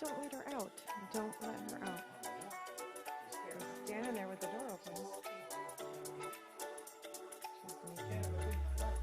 But don't let her out. Don't let her out. She's standing there with the door open. She's making a big fuss.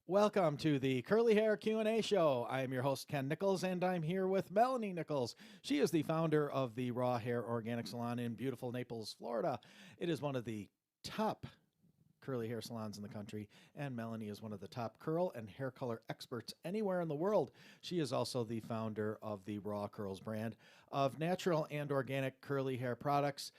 Welcome to the Curly Hair Q&A show. I am your host, Ken Nichols, and I'm here with Melanie Nichols. She is the founder of the Raw Hair Organic Salon in beautiful Naples, Florida. It is one of the top curly hair salons in the country, and Melanie is one of the top curl and hair color experts anywhere in the world. She is also the founder of the Raw Curls brand of natural and organic curly hair products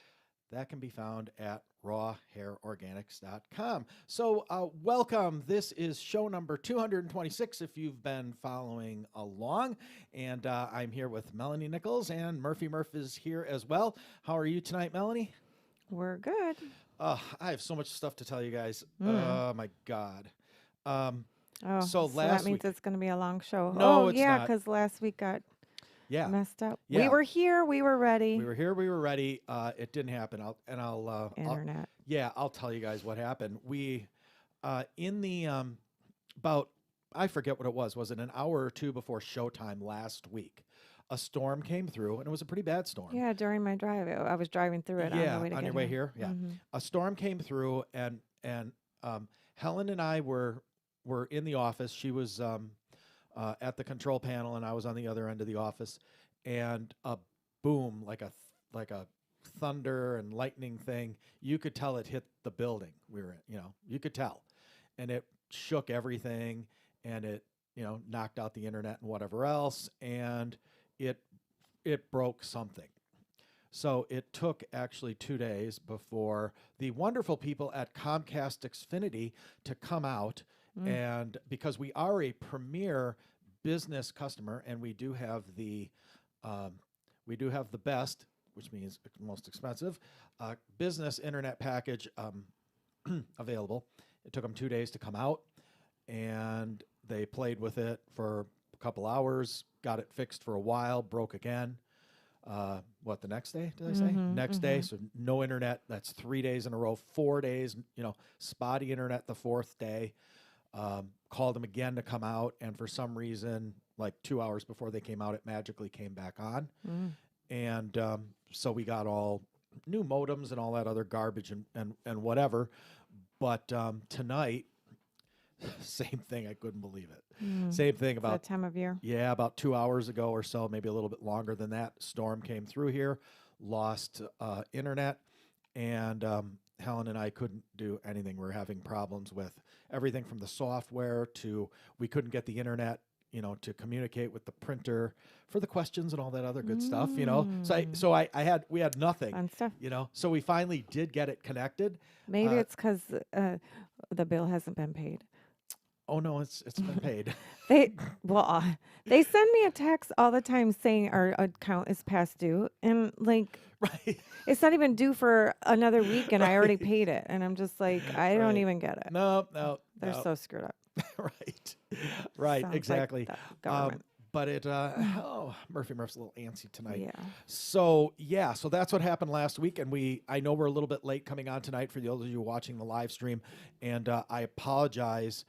that can be found at rawhairorganics.com. So welcome. This is show number 226 if you've been following along. And I'm here with Melanie Nichols, and Murphy Murph is here as well. How are you tonight, Melanie? We're good. I have so much stuff to tell you guys. Oh, my God. So last that means week, it's going to be a long show. No, oh, it's yeah, not. because last week got yeah, messed up. Yeah. We were here. We were ready. we were here, we were ready. It didn't happen. Internet. I'll tell you guys what happened. We, in the, I forget what it was. Was it an hour or two before showtime last week? A storm came through, and it was a pretty bad storm. Yeah, during my drive. I was driving through it Yeah, on the way to on get your way here. Yeah. Mhm. A storm came through, and Helen and I were in the office. She was at the control panel, and I was on the other end of the office. And a boom, like a thunder and lightning thing. You could tell it hit the building we were in. You could tell, and it shook everything, and it knocked out the internet and whatever else, and it broke something. So it took actually 2 days before the wonderful people at Comcast Xfinity to come out. And because we are a premier business customer, and we do have the best, which means most expensive, business internet package available. It took them 2 days to come out, and they played with it for a couple hours, got it fixed for a while, broke again. The next day, did I say? Next day, so no internet. That's 3 days in a row, 4 days, spotty internet the fourth day. Called them again to come out, and for some reason, like 2 hours before they came out, it magically came back on. And so we got all new modems and all that other garbage and whatever. But tonight, same thing. I couldn't believe it. Same thing It's about that time of year. Yeah, about 2 hours ago or so, maybe a little bit longer than that, storm came through here, lost internet, and Helen and I couldn't do anything. We were having problems with everything from the software to we couldn't get the internet, to communicate with the printer for the questions and all that other good stuff, So we had nothing, Fun stuff. So we finally did get it connected. Maybe it's because the bill hasn't been paid. Oh no, it's been paid. They send me a text all the time saying our account is past due, and like Right. it's not even due for another week, and I already Right. paid it, and I'm just like, I don't Right. even get it. No. They're so screwed up. Right, Sounds exactly. Like the government. But Murphy Murph's a little antsy tonight. Yeah. So that's what happened last week, and I know we're a little bit late coming on tonight for those of you watching the live stream, and I apologize,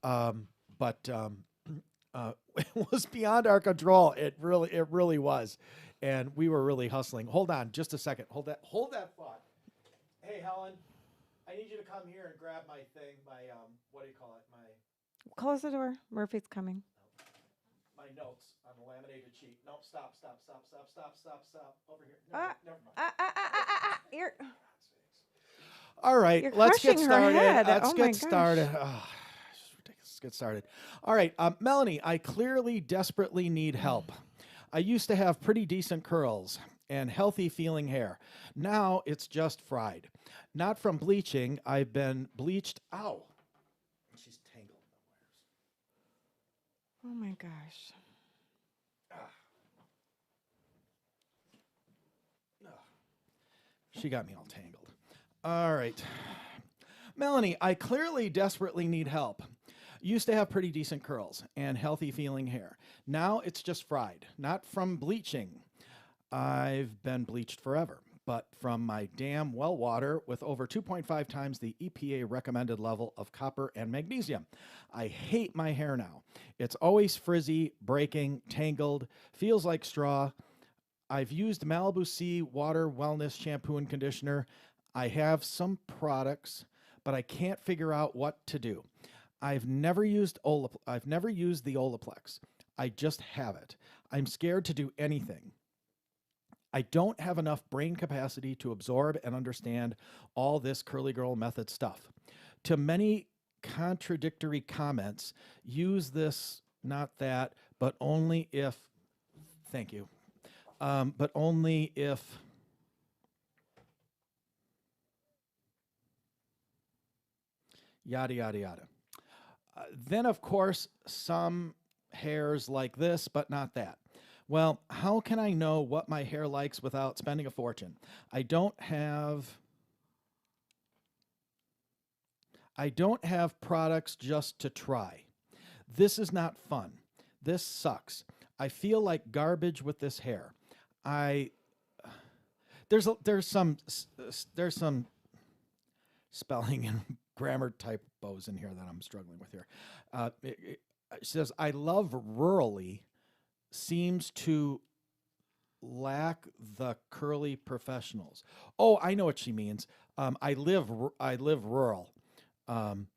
but it was beyond our control. It really was, and we were really hustling. Hold on, just a second. Hold that thought. Hey, Helen, I need you to come here and grab my thing. What do you call it? Close the door. Murphy's coming. My notes on the laminated sheet. No, stop. Over here. No, never mind. You're All right, You're let's get crushing her started. head. Let's Oh my get started. Oh, it's just ridiculous. Let's get started. All right, Melanie, I clearly desperately need help. I used to have pretty decent curls and healthy feeling hair. Now it's just fried. Not from bleaching. I've been bleached. Ow. She's tangled in the wires. Oh my gosh. She got me all tangled. All right. Melanie, I clearly desperately need help. Used to have pretty decent curls and healthy feeling hair. Now it's just fried, not from bleaching. I've been bleached forever, but from my damn well water with over 2.5 times the EPA recommended level of copper and magnesium. I hate my hair now. It's always frizzy, breaking, tangled, feels like straw. I've used Malibu Sea Water Wellness Shampoo and Conditioner. I have some products, but I can't figure out what to do. I've never used the Olaplex. I just have it. I'm scared to do anything. I don't have enough brain capacity to absorb and understand all this curly girl method stuff. To many contradictory comments, use this, not that, but only if, thank you, but only if, yada, yada, yada. Then, of course, some hairs like this, but not that. Well, how can I know what my hair likes without spending a fortune? I don't have products just to try. This is not fun. This sucks. I feel like garbage with this hair. There's some spelling and grammar typos in here that I'm struggling with here. It says, I love rurally seems to lack the curly professionals. Oh, I know what she means. I live rural.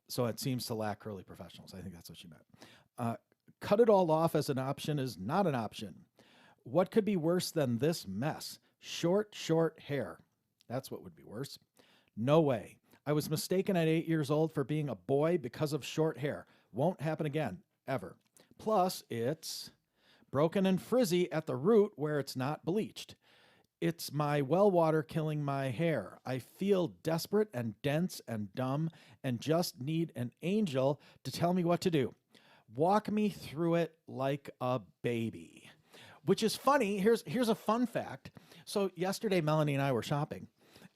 So it seems to lack curly professionals. I think that's what she meant. Cut it all off as an option is not an option. What could be worse than this mess? Short hair. That's what would be worse. No way. I was mistaken at 8 years old for being a boy because of short hair. Won't happen again, ever. Plus, it's broken and frizzy at the root where it's not bleached. It's my well water killing my hair. I feel desperate and dense and dumb and just need an angel to tell me what to do. Walk me through it like a baby. Which is funny. Here's a fun fact. So yesterday, Melanie and I were shopping.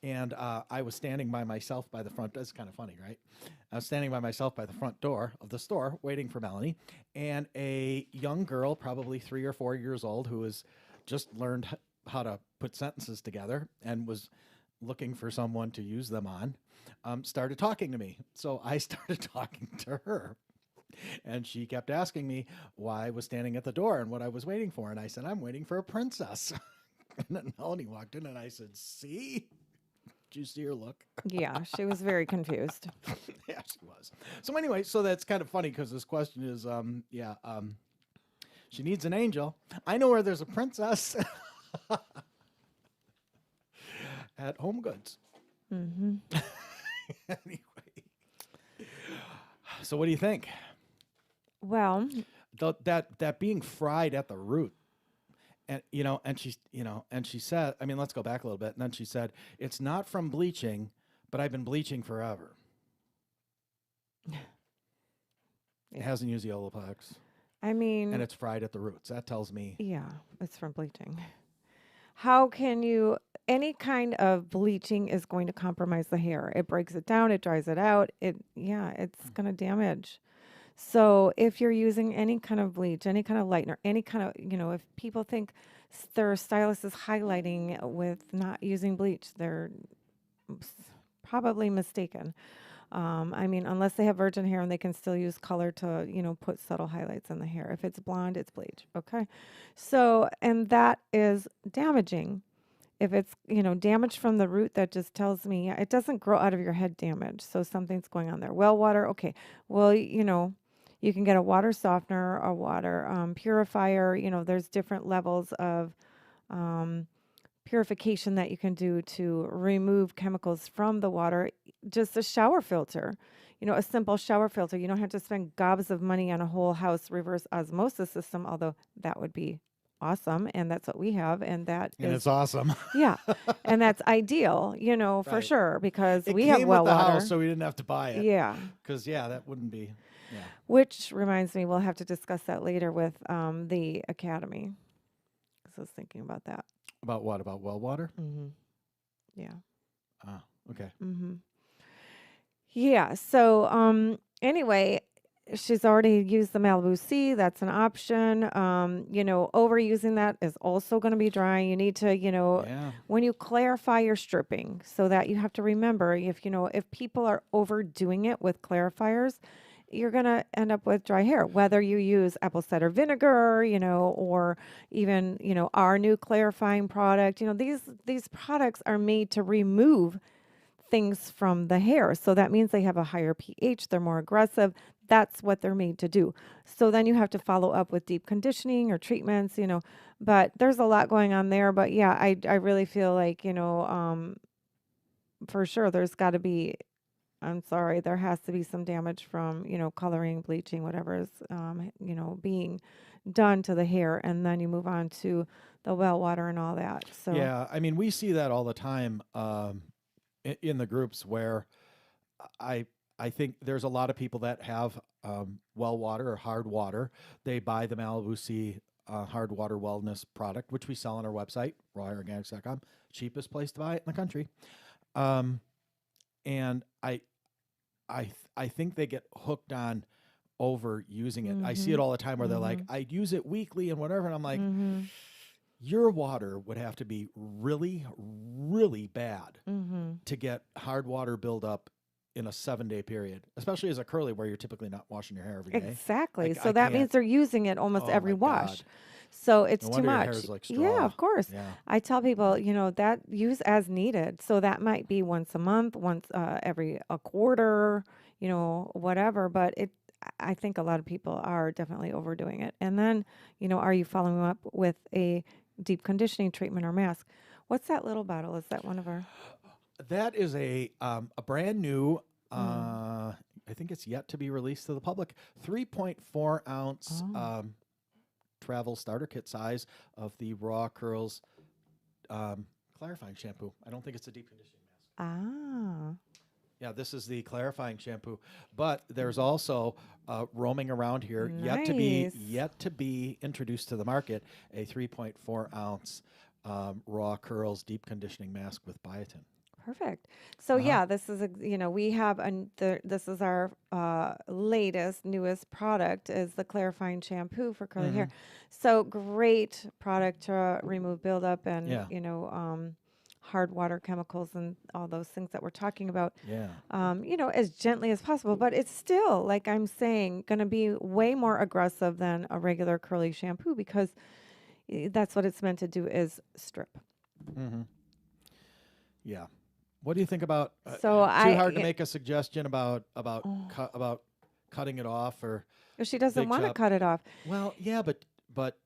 And I was standing by myself by the front. That's kind of funny, right? I was standing by myself by the front door of the store waiting for Melanie. And a young girl, probably 3 or 4 years old, who has just learned how to put sentences together and was looking for someone to use them on, started talking to me. So I started talking to her. And she kept asking me why I was standing at the door and what I was waiting for. And I said, I'm waiting for a princess. And then Melanie walked in and I said, see? Did you see her look? Yeah, she was very confused. Yeah, she was. So anyway, so that's kind of funny because this question is, she needs an angel. I know where there's a princess. At Home Goods. Mm-hmm. Anyway. So what do you think? Well, That being fried at the root. And, and she said, I mean, let's go back a little bit. And then she said, it's not from bleaching, but I've been bleaching forever. It hasn't used the Olaplex. I mean, And it's fried at the roots. That tells me. yeah, it's from bleaching. How can you, any kind of bleaching is going to compromise the hair. It breaks it down, it dries it out. It's going to damage. So if you're using any kind of bleach, any kind of lightener, any kind of, if people think their stylist is highlighting with not using bleach, they're probably mistaken. I mean, unless they have virgin hair and they can still use color to, put subtle highlights in the hair. If it's blonde, it's bleach. Okay. So, and that is damaging. If it's, damage from the root, that just tells me it doesn't grow out of your head damage. So something's going on there. Well, water. Okay. Well, you can get a water softener, a water purifier. There's different levels of purification that you can do to remove chemicals from the water. Just a shower filter, a simple shower filter. You don't have to spend gobs of money on a whole house reverse osmosis system, although that would be awesome. And that's what we have. And it's awesome. Yeah. And that's ideal, for Right. sure, because It we came have well with the water. house, so we didn't have to buy it. Yeah. Because, that wouldn't be. Yeah. Which reminds me, we'll have to discuss that later with the academy. Because I was thinking about that. About what? About well water? Mm-hmm. Yeah. Ah, okay. Mm-hmm. Yeah. So anyway, she's already used the Malibu C. That's an option. Overusing that is also going to be dry. You need to, Yeah. when you clarify your stripping, so that you have to remember if people are overdoing it with clarifiers, you're going to end up with dry hair, whether you use apple cider vinegar, or even, our new clarifying product. These products are made to remove things from the hair. So that means they have a higher pH. They're more aggressive. that's what they're made to do. So then you have to follow up with deep conditioning or treatments, but there's a lot going on there. But yeah, I really feel like, for sure there's got to be, I'm sorry, there has to be some damage from, coloring, bleaching, whatever is, being done to the hair. And then you move on to the well water and all that. So, Yeah, I mean, we see that all the time in the groups where I I think there's a lot of people that have well water or hard water. They buy the Malibu Sea hard water wellness product, which we sell on our website, rawhairorganics.com. Cheapest place to buy it in the country. Um, and I think they get hooked on over using it. I see it mhm, all the time where they're like, mhm, I use it weekly and whatever. And I'm like, mhm, your water would have to be really, really bad mhm. to get hard water buildup in a 7-day period, especially as a curly where you're typically not washing your hair every day. Exactly. I So that can't. means they're using it almost Oh every my wash. God. So it's No too wonder your hair much. is like Yeah, straw. of course. Yeah. I tell people, that use as needed. So that might be once a month, once every a quarter, whatever. But I think a lot of people are definitely overdoing it. And then, are you following up with a deep conditioning treatment or mask? What's that little bottle? Is that one of our? That is a brand new. Mm. I think it's yet to be released to the public. 3.4 ounce Oh. travel starter kit size of the Raw Curls clarifying shampoo. I don't think it's a deep conditioning mask. Ah. Yeah, this is the clarifying shampoo, but there's also roaming around here Nice. yet to be introduced to the market a 3.4 ounce Raw Curls deep conditioning mask with biotin. Perfect. So Uh huh. yeah, this is we have this is our latest newest product is the clarifying shampoo for curly Mm-hmm. hair. So great product to remove buildup and Yeah. hard water chemicals and all those things that we're talking about. Yeah. As gently as possible, but it's still like I'm saying going to be way more aggressive than a regular curly shampoo because that's what it's meant to do is strip. Mm-hmm. Yeah. What do you think about? So Too hard to make a suggestion about cutting it off or if she doesn't big want to chop. cut it off. Well, yeah, but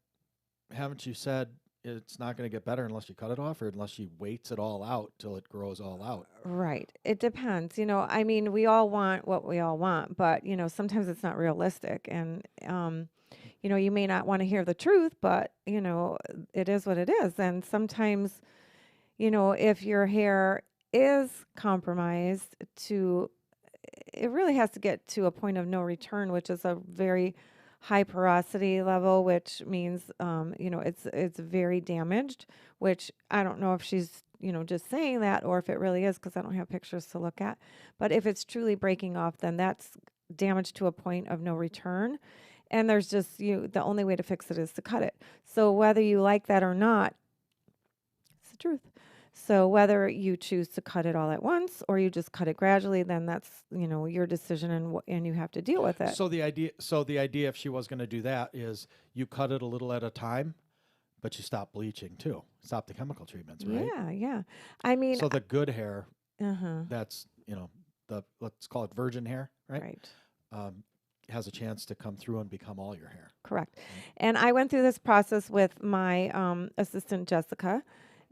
haven't you said it's not going to get better unless you cut it off or unless she waits it all out till it grows all out? Right. It depends. I mean, we all want what we all want, but, sometimes it's not realistic. And, you may not want to hear the truth, but, it is what it is. And sometimes, if your hair is compromised it really has to get to a point of no return, which is a very high porosity level, which means it's very damaged. Which I don't know if she's just saying that or if it really is because I don't have pictures to look at. But if it's truly breaking off, then that's damage to a point of no return. And there's just the only way to fix it is to cut it. So whether you like that or not, it's the truth. So whether you choose to cut it all at once or you just cut it gradually, then that's, your decision and you have to deal with it. So the idea, if she was going to do that, is you cut it a little at a time, but you stop bleaching too. Stop the chemical treatments, right? Yeah, yeah. I mean, So the good hair, uh-huh. that's the let's call it virgin hair, right? Right. Um, has a chance to come through and become all your hair. Correct. Right? And I went through this process with my assistant Jessica.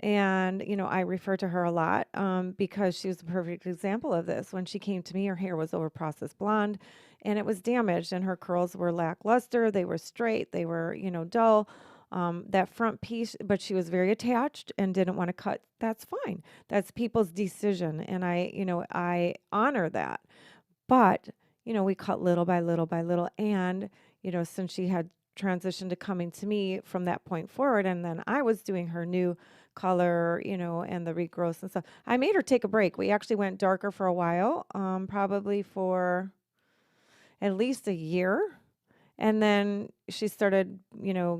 And, I refer to her a lot because she was the perfect example of this. When she came to me, her hair was over processed blonde and it was damaged, and her curls were lackluster. They were straight, they were, dull. That front piece, but she was very attached and didn't want to cut. That's fine. That's people's decision. And I honor that. But, we cut little by little by little. And, since she had transitioned to coming to me from that point forward, and then I was doing her new color, and the regrowth and stuff, I made her take a break. We actually went darker for a while, probably for at least a year. And then she started,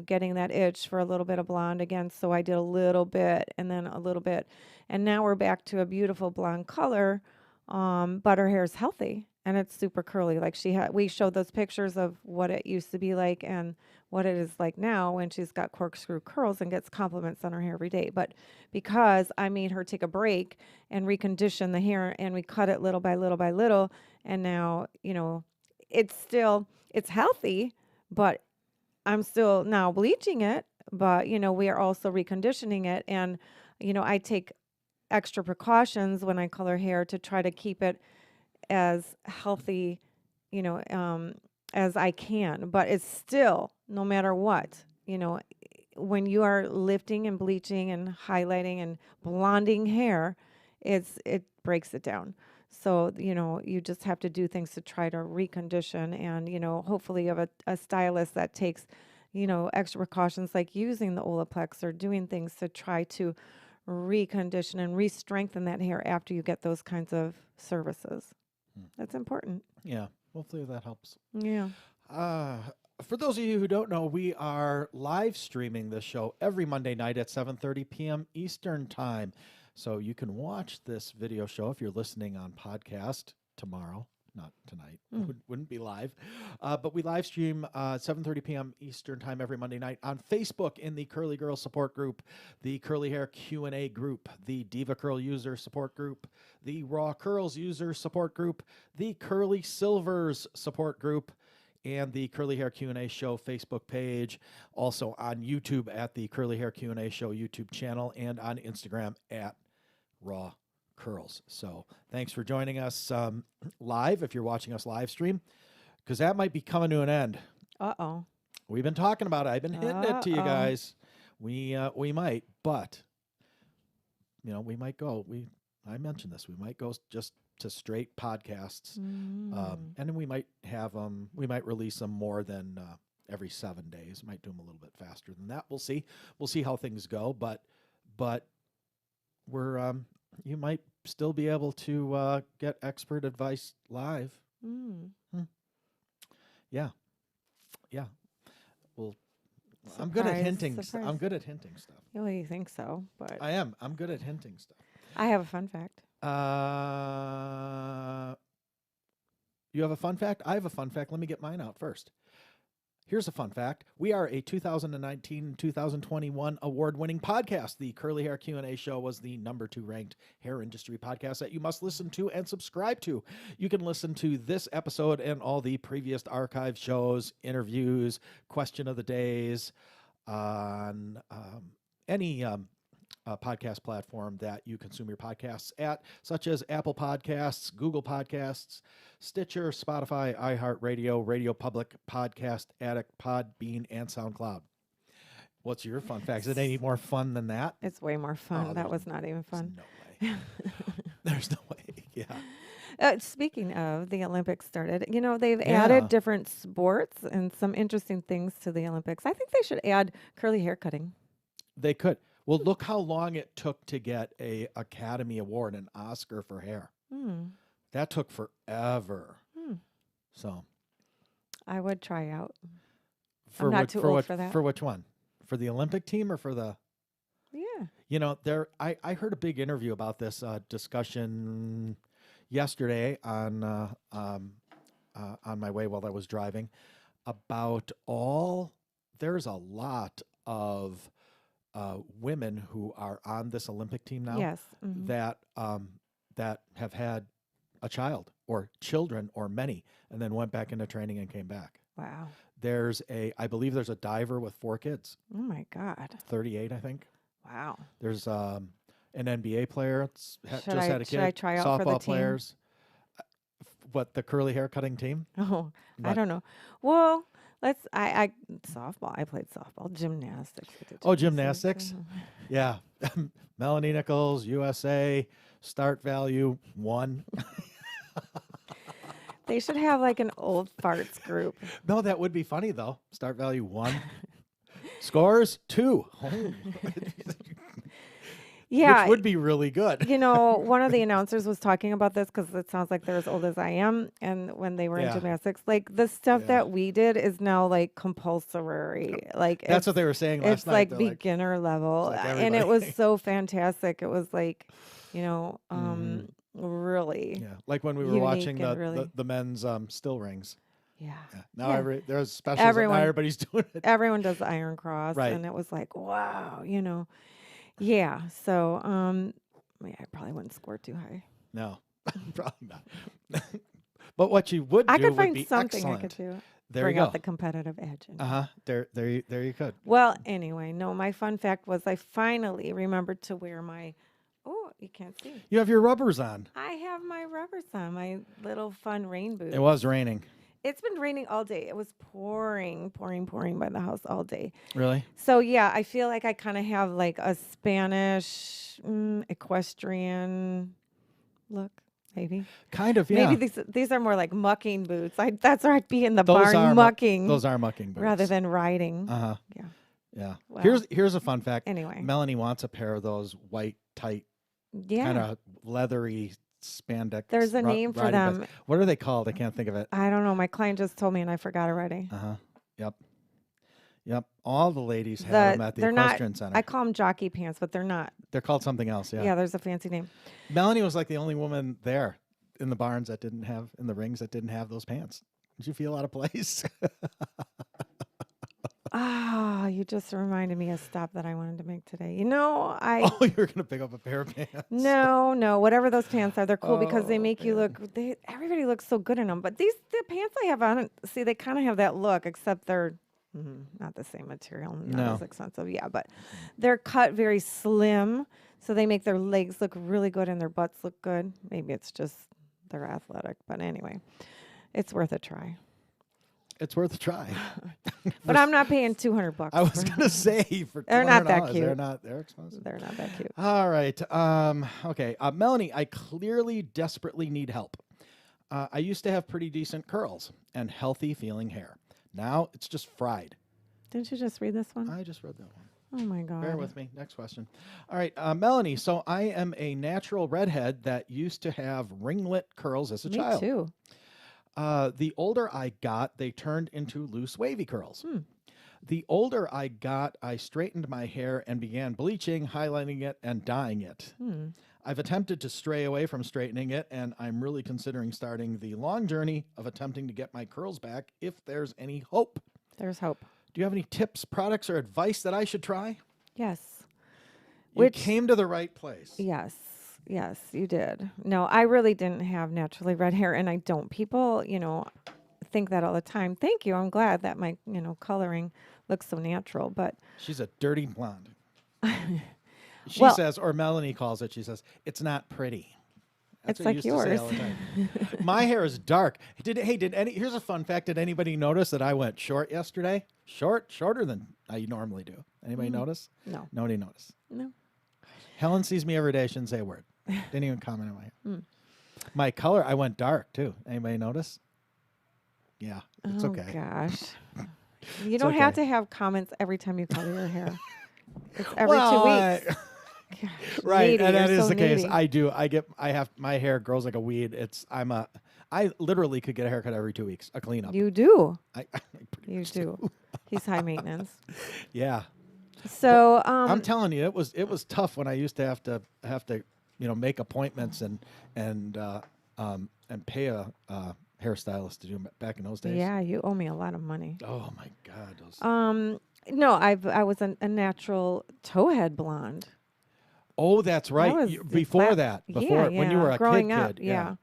getting that itch for a little bit of blonde again. So I did a little bit and then a little bit. And now we're back to a beautiful blonde color. But her hair is healthy and it's super curly. Like we showed those pictures of what it used to be like and what it is like now when she's got corkscrew curls and gets compliments on her hair every day. But because I made her take a break and recondition the hair and we cut it little by little by little. And now, it's healthy, but I'm still now bleaching it, but we are also reconditioning it. And, I take extra precautions when I color hair to try to keep it as healthy, you know, um, as I can. But it's still, no matter what, when you are lifting and bleaching and highlighting and blonding hair, it breaks it down. So, you just have to do things to try to recondition. And, hopefully you have a stylist that takes, extra precautions like using the Olaplex or doing things to try to recondition and re-strengthen that hair after you get those kinds of services. Hmm. That's important. Yeah. Hopefully that helps. Yeah. Uh, for those of you who don't know, we are live streaming this show every Monday night at 7:30 p.m. Eastern Time. So you can watch this video show if you're listening on podcast tomorrow, not tonight. Wouldn't be live. But we live stream 7:30 p.m. Eastern Time every Monday night on Facebook in the Curly Girl support group, the Curly Hair Q&A group, the Diva Curl user support group, the Raw Curls user support group, the Curly Silvers support group, and the Curly Hair Q&A Show Facebook page. Also on YouTube at the Curly Hair Q&A Show YouTube channel, and on Instagram at Raw Curls. So thanks for joining us live if you're watching us live stream, because that might be coming to an end. Uh-oh. We've been talking about it. I've been hitting it to you guys. We might, but we might go. I mentioned this. We might go just to straight podcasts, and then we might have we might release them more than every 7 days. Might do them a little bit faster than that. We'll see. We'll see how things go. But we're you might still be able to get expert advice live. Yeah. Well, I'm good at hinting. I'm good at hinting stuff. Well, you think so, but I am. I'm good at hinting stuff. I have a fun fact. You have a fun fact? I have a fun fact. Let me get mine out first. Here's a fun fact. We are a 2019-2021 award-winning podcast. The Curly Hair Q&A Show was the #2 ranked hair industry podcast that you must listen to and subscribe to. You can listen to this episode and all the previous archive shows, interviews, question of the days on any podcast platform that you consume your podcasts at, such as Apple Podcasts, Google Podcasts, Stitcher, Spotify, iHeartRadio, Radio Public, Podcast Addict, Podbean, and SoundCloud. What's your fun fact? Is it any more fun than that? It's way more fun. That was not even fun. No way. There's no way. Yeah. Speaking of, the Olympics started. They've added different sports and some interesting things to the Olympics. I think they should add curly hair cutting. They could. Well, look how long it took to get a Academy Award, an Oscar for hair. That took forever. So, I would try out. I'm not too old for that. For which one? For the Olympic team or for the? Yeah. I heard a big interview about this discussion yesterday on my way while I was driving about there's a lot of women who are on this Olympic team now. Yes. That have had a child or children or many, and then went back into training and came back. Wow. I believe there's a diver with 4 kids. Oh my God. 38, I think. Wow. There's an NBA player just had a kid. Should I try out softball for the players. Team? What, the curly hair cutting team? Oh, I don't know. Well, I softball. I played softball. Gymnastics. Gymnastics. Yeah. Melanie Nichols, USA, start value 1. They should have like an old farts group. No, that would be funny though. Start value 1. Scores 2. Oh. Yeah. Which would be really good. One of the announcers was talking about this because it sounds like they're as old as I am. And when they were in gymnastics, like the stuff that we did is now like compulsory. Like that's what they were saying last night. It's like beginner level. And it was so fantastic. It was like, really. Yeah. Like when we were watching the men's still rings. Yeah. Now there's specials. Now everybody's doing it. Everyone does the Iron Cross. Right. And it was like, wow, Yeah. So, I probably wouldn't score too high. No, probably not. But what you would I do could would find be something I excellent. could do. There Bring you out go. the competitive edge in me. Uh-huh. There you could. Well, anyway, no, my fun fact was I finally remembered to wear my, oh, you can't see. You have your rubbers on. I have my rubbers on, my little fun rain boots. It was raining. It's been raining all day. It was pouring by the house all day. Really? So yeah, I feel like I kind of have like a Spanish equestrian look, maybe. Kind of, yeah. Maybe these are more like mucking boots. That's where I'd be in the Those barn mucking those are mucking boots. rather than riding. Uh-huh. Yeah. Yeah. Well, Here's a fun fact. Anyway. Melanie wants a pair of those white, tight, Yeah. kind of leathery spandex. There's a name for riding them. vests. What are they called? I can't think of it. I don't know. My client just told me and I forgot already. Uh-huh. Yep. All the ladies have them at the they're equestrian not, center. I call them jockey pants, but they're not. They're called something else, yeah. Yeah, there's a fancy name. Melanie was like the only woman there in the barns that didn't have, in the rings that didn't have those pants. Did you feel out of place? Ah, you just reminded me of stuff that I wanted to make today. Oh, you were going to pick up a pair of pants. No, whatever those pants are, they're cool because they make you man. look. Everybody looks so good in them. But the pants I have on, see, they kind of have that look, except they're not the same material, not No. as expensive. Yeah, but they're cut very slim, so they make their legs look really good and their butts look good. Maybe it's just they're athletic, but anyway, it's worth a try. It's worth a try. But I'm not paying $200. I was going to say for They're not that $200, cute. They're expensive. They're not that cute. All right. Okay. Melanie, I clearly desperately need help. I used to have pretty decent curls and healthy feeling hair. Now it's just fried. Didn't you just read this one? I just read that one. Oh my God. Bear with me. Next question. All right. Melanie, so I am a natural redhead that used to have ringlet curls as a Me child. too. The older I got, they turned into loose wavy curls. The older I got, I straightened my hair and began bleaching, highlighting it, and dyeing it. I've attempted to stray away from straightening it, and I'm really considering starting the long journey of attempting to get my curls back if there's any hope. There's hope. Do you have any tips, products, or advice that I should try? Yes. You came to the right place. Yes, you did. No, I really didn't have naturally red hair, and I don't. People, think that all the time. Thank you. I'm glad that my, coloring looks so natural, but She's a dirty blonde. She Well- says, or Melanie calls it, she says, it's not pretty. That's It's what like you used to say yours. all the time. My hair is dark. Here's a fun fact. Did anybody notice that I went short yesterday? Shorter than I normally do. Anybody notice? no. Nobody noticed. No. Helen sees me every day. Shouldn't say a word. Didn't even comment on my hair. My color, I went dark too. Anybody notice? Yeah, it's okay. Oh gosh. You don't have to have comments every time you color your hair. It's every 2 weeks. Gosh, Right, needy. and that You're is so the case. needy. My hair grows like a weed. I literally could get a haircut every 2 weeks, a cleanup. You do. I pretty You much do. He's high maintenance. Yeah, So I'm telling you, it was tough when I used to have to make appointments and pay a hairstylist to do them back in those days. yeah, you owe me a lot of money. Oh my God. Those. No, I was a natural towhead blonde. Oh, that's right. was Before that, when you were a growing kid, up, yeah.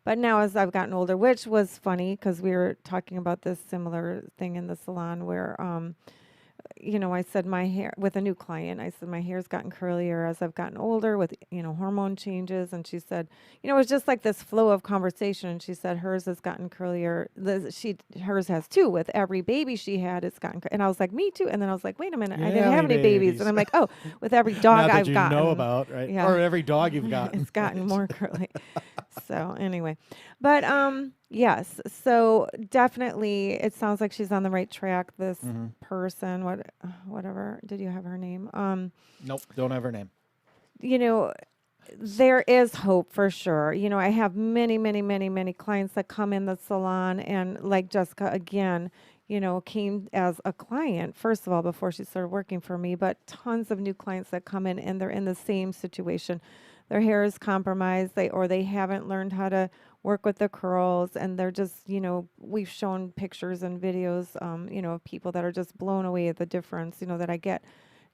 But now as I've gotten older, which was funny because we were talking about this similar thing in the salon where, I said my hair with a new client, I said my hair's gotten curlier as I've gotten older with, hormone changes. And she said, it was just like this flow of conversation. And she said hers has gotten curlier. Hers has too. With every baby she had, it's gotten. And I was like, me too. And then I was like, wait a minute, I didn't have any babies. And I'm like, oh, with every dog Not I've that you gotten. know about, right? Yeah. Or every dog you've gotten. It's gotten more curly. So anyway, but yes. So definitely, it sounds like she's on the right track. This person, whatever. Did you have her name? Nope, don't have her name. There is hope for sure. I have many, many, many, many clients that come in the salon, and like Jessica again, came as a client, first of all, before she started working for me, but tons of new clients that come in and they're in the same situation. Their hair is compromised, they haven't learned how to work with the curls, and they're just, we've shown pictures and videos, of people that are just blown away at the difference, that I get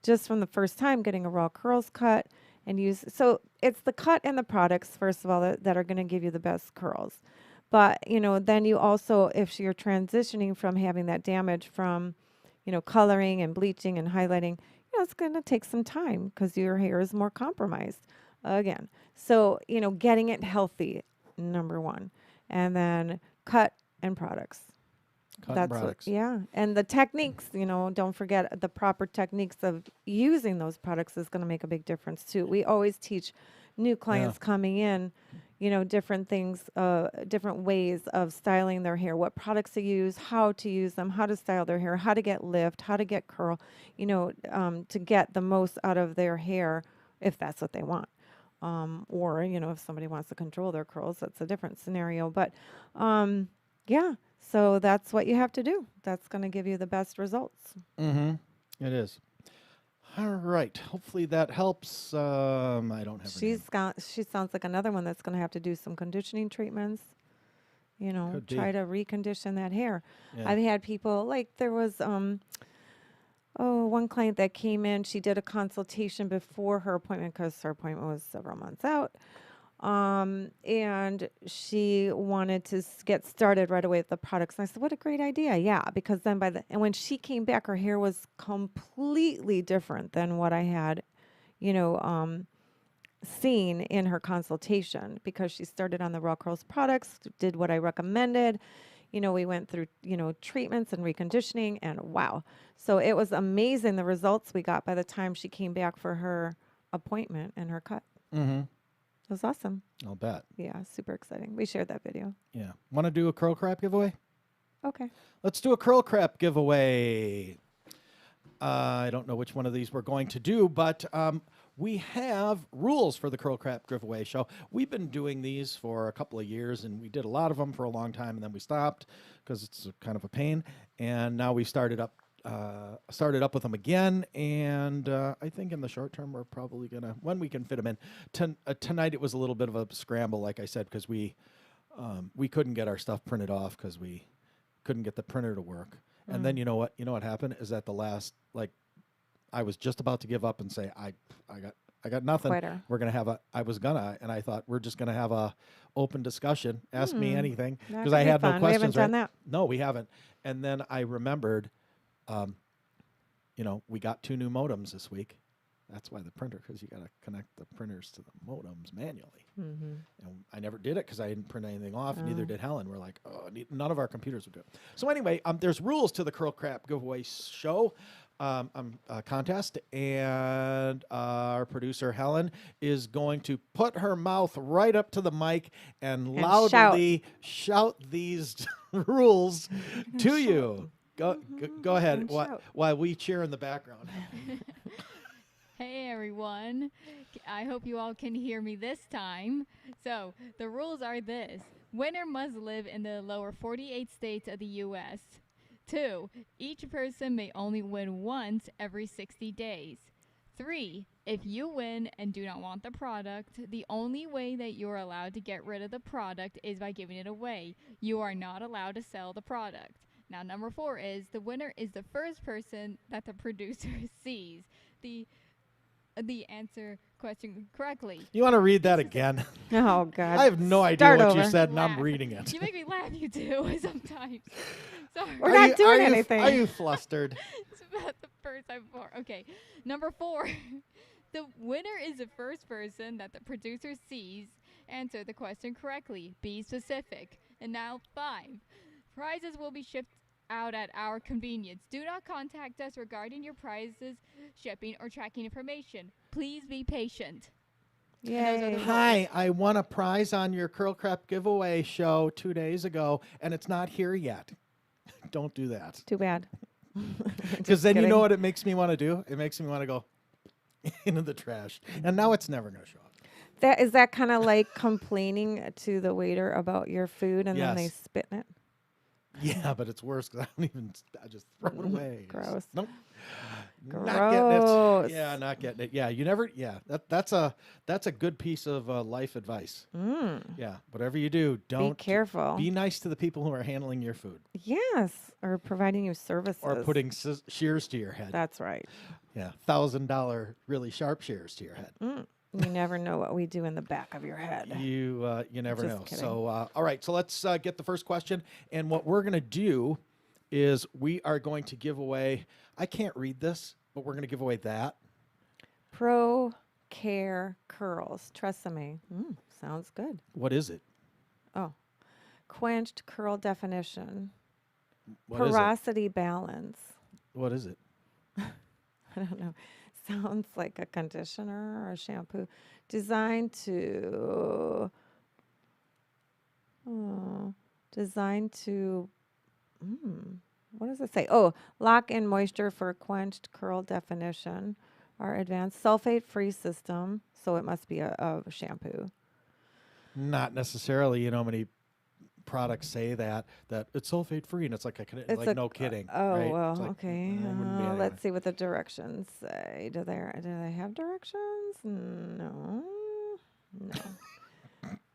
just from the first time getting a raw curls cut and use. So it's the cut and the products, first of all, that are going to give you the best curls. But, then you also, if you're transitioning from having that damage from, coloring and bleaching and highlighting, it's going to take some time because your hair is more compromised again. So, getting it healthy, number one. And then cut and products. Cotton That's what, products. yeah. And the techniques, don't forget the proper techniques of using those products is going to make a big difference too. We always teach new Yeah. clients coming in, different things, different ways of styling their hair, what products to use, how to use them, how to style their hair, how to get lift, how to get curl, to get the most out of their hair if that's what they want. Or, if somebody wants to control their curls, that's a different scenario. But yeah, so that's what you have to do. That's going to give you the best results. Mm-hmm. It is. All right. Hopefully that helps. I don't have her name. She sounds like another one that's going to have to do some conditioning treatments. Could be. Try to recondition that hair. Yeah. I've had people like there was one client that came in. She did a consultation before her appointment because her appointment was several months out. And she wanted to get started right away with the products. And I said, what a great idea. Yeah. Because then and when she came back, her hair was completely different than what I had, you know, um, seen in her consultation because she started on the Raw Curls products, did what I recommended. We went through, treatments and reconditioning and wow. So it was amazing the results we got by the time she came back for her appointment and her cut. Mm-hmm. It was awesome. I'll bet. Yeah, super exciting. We shared that video. Yeah. Want to do a curl crap giveaway? Okay. Let's do a curl crap giveaway. I don't know which one of these we're going to do, but we have rules for the curl crap giveaway show. We've been doing these for a couple of years, and we did a lot of them for a long time, and then we stopped because it's kind of a pain. And now we started up with them again, and I think in the short term we're probably gonna, when we can fit them in. Tonight it was a little bit of a scramble, like I said, because we couldn't get our stuff printed off because we couldn't get the printer to work. And then you know what happened is at the last, like, I was just about to give up and say I got nothing. Quitter. We're gonna have and I thought we're just gonna have a open discussion. Ask me anything That because could I be had no fun. questions. We haven't done that. No, we haven't. And then I remembered, we got 2 new modems this week. That's why the printer, because you got to connect the printers to the modems manually. Mm-hmm. And I never did it because I didn't print anything off, and neither did Helen. We're like, none of our computers would do it. So anyway, there's rules to the Curl Crap giveaway show contest, and our producer Helen is going to put her mouth right up to the mic and loudly shout these rules to you. Go ahead while we cheer in the background. Hey everyone, I hope you all can hear me this time. So, the rules are this. Winner must live in the lower 48 states of the U.S. 2. Each person may only win once every 60 days. 3. If you win and do not want the product, the only way that you're allowed to get rid of the product is by giving it away. You are not allowed to sell the product. Now, number 4 is the winner is the first person that the producer sees. The answer question correctly. You want to read that again? Oh, God. I have no idea what you said, and I'm reading it. You make me laugh, you do, sometimes. Sorry. We're not doing anything. Are you flustered? It's about the first time before. Okay. Number 4. The winner is the first person that the producer sees answer the question correctly. Be specific. And now 5. Prizes will be shipped out at our convenience. Do not contact us regarding your prizes, shipping, or tracking information. Please be patient. Yay. Hi, I won a prize on your Curl Crap giveaway show 2 days ago, and it's not here yet. Don't do that. Too bad. Because then you know what it makes me want to do? It makes me want to go into the trash. And now it's never going to show up. Is that kind of like complaining to the waiter about your food and then they Yes. spit in it? Yeah, but it's worse because I just throw it away. Gross. Nope. Gross. Not getting it. Yeah, not getting it. Yeah, you never. Yeah, that's a good piece of life advice. Yeah, whatever you do, don't Be careful. Be nice to the people who are handling your food Yes, or providing you services. or putting shears to your head. That's right. Yeah, $1,000 really sharp shears to your head. You never know what we do in the back of your head. You never Just know. kidding. So all right, so let's get the first question. And what we're gonna do is we are going to give away. I can't read this, but we're gonna give away that. Pro Care Curls. Tresemme. Sounds good. What is it? Oh. Quenched curl definition. What is it? Porosity balance. What is it? I don't know. Sounds like a conditioner or a shampoo designed to designed to what does it say? Oh, lock in moisture for quenched curl definition. Our advanced sulfate-free system, so it must be a shampoo. Not necessarily. You know how many products say that it's sulfate free, and it's like no kidding. Oh, right? well, It's like, okay. it wouldn't be anyway. Let's see what the directions say. Do they have directions? No. No.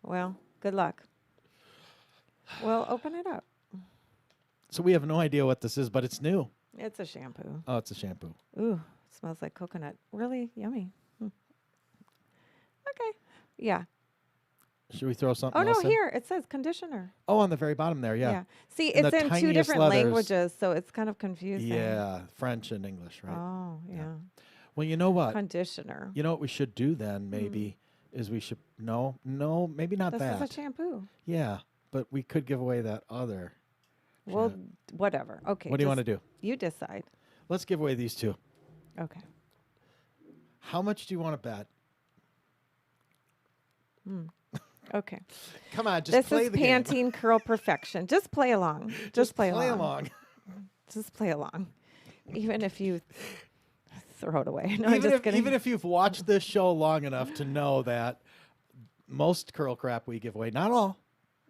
Well, good luck. Well, open it up. So we have no idea what this is, but it's new. It's a shampoo. Oh, it's a shampoo. Ooh, smells like coconut. Really yummy. Okay. Yeah. Should we throw something Oh, no, else in? here. It says conditioner. Oh, on the very bottom there, yeah. See, And it's the in two tiniest different letters. languages, so it's kind of confusing. Yeah, French and English, right? Oh, yeah. Well, you know what? Conditioner. You know what we should do then, maybe, is we should, no, maybe not This that. is a shampoo. Yeah, but we could give away that other. Well, whatever. Okay. What do you want to do? You decide. Let's give away these two. Okay. How much do you want to bet? Okay. Come on, just This play is the game. Pantene Curl Perfection. Just play along. Just play along. Just play along. Even if you throw it away. No, I'm just kidding. Even if you've watched this show long enough to know that most curl crap we give away, not all,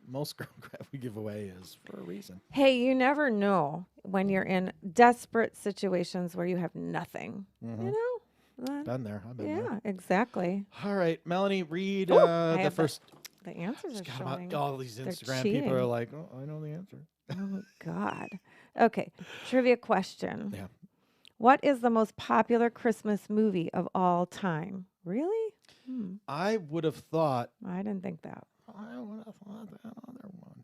most curl crap we give away is for a reason. Hey, you never know when you're in desperate situations where you have nothing. Mm-hmm. You know? Been there. I've been there. Yeah, exactly. All right, Melanie, read I the have first. The answers are God, showing. all these They're Instagram people are cheating. like, oh, I know the answer. Oh, God. Okay. Trivia question. Yeah. What is the most popular Christmas movie of all time? Really? I would have thought. I didn't think that. I would have thought that other one.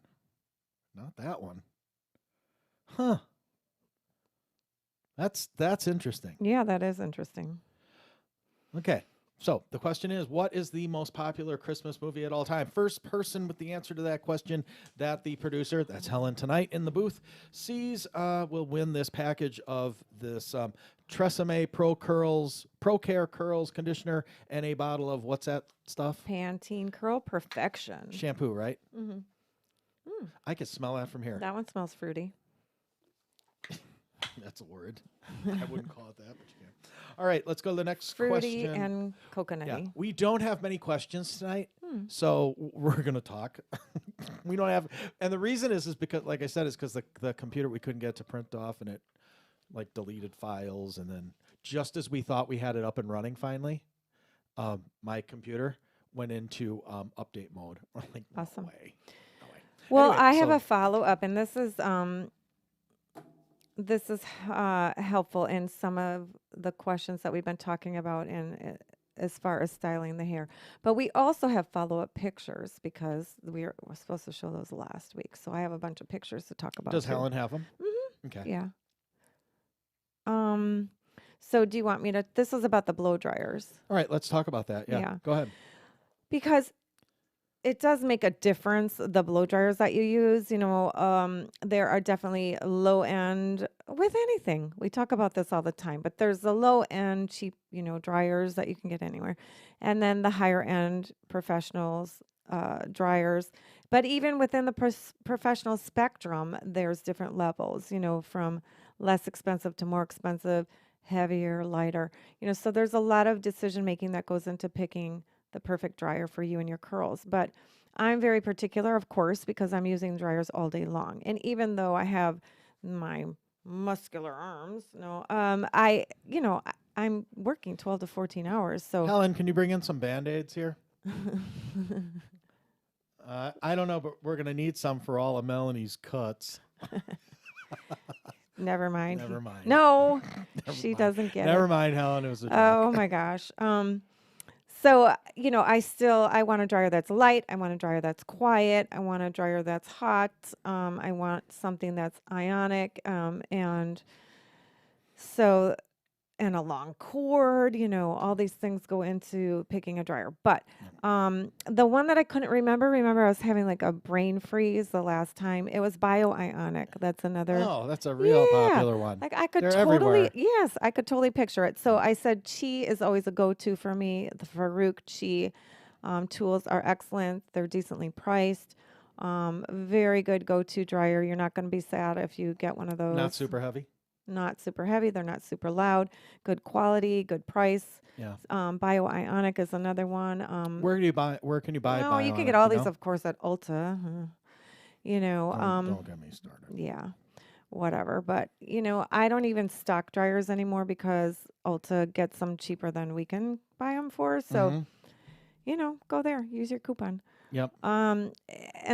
Not that one. Huh. That's interesting. Yeah, that is interesting. Okay. So the question is, what is the most popular Christmas movie at all time? First person with the answer to that question that the producer, that's Helen tonight in the booth, sees will win this package of this Tresemme Pro Care Curls conditioner and a bottle of what's that stuff? Pantene Curl Perfection. Shampoo, right? Mm-hmm. I could smell that from here. That one smells fruity. That's a word. I wouldn't call it that, but you can. All right, let's go to the next Fruity question. and coconutty. Yeah, we don't have many questions tonight, so we're gonna talk. We don't have, and the reason is because, like I said, is because the computer we couldn't get to print off, and it like deleted files, and then just as we thought we had it up and running finally, my computer went into update mode. We're like, no Awesome. way. No way. Well, Anyway, I have so- a follow-up, and this is helpful in some of the questions that we've been talking about in as far as styling the hair. But we also have follow-up pictures because we were supposed to show those last week. So I have a bunch of pictures to talk about. Does too. Helen have them? Mm-hmm. Okay. Yeah. So do you want me to? This is about the blow dryers. All right, let's talk about that. Yeah. Yeah. Go ahead. Because it does make a difference, the blow dryers that you use. You know, there are definitely low end with anything. We talk about this all the time, but there's the low end cheap, dryers that you can get anywhere. And then the higher end professionals dryers. But even within the professional spectrum, there's different levels, from less expensive to more expensive, heavier, lighter. So there's a lot of decision making that goes into picking the perfect dryer for you and your curls. But I'm very particular, of course, because I'm using dryers all day long. And even though I have my muscular arms, I'm working 12 to 14 hours. So Helen, can you bring in some Band-Aids here? I don't know, but we're going to need some for all of Melanie's cuts. never mind. Never mind. No, Never she mind. doesn't get it. Never mind, Helen. It was a joke. Oh my gosh. So, I want a dryer that's light. I want a dryer that's quiet. I want a dryer that's hot. I want something that's ionic. And so, and a long cord, all these things go into picking a dryer. But the one that I couldn't remember, I was having like a brain freeze the last time. It was bioionic. That's another. Oh, that's a real Yeah. popular one. Like I could They're totally, everywhere. yes, I could totally picture it. So Yeah. I said chi is always a go-to for me. The Farouk chi tools are excellent. They're decently priced. Very good go-to dryer. You're not going to be sad if you get one of Not those. super heavy. Not super heavy. They're not super loud. Good quality, good price. Yeah. Bioionic is another one. Where can you buy No, you can Bionic? get all You these, know? of course, at Ulta. You know, Don't get me started. yeah, whatever. But I don't even stock dryers anymore because Ulta gets them cheaper than we can buy them for. So Mm-hmm. go there, use your coupon. Yep. And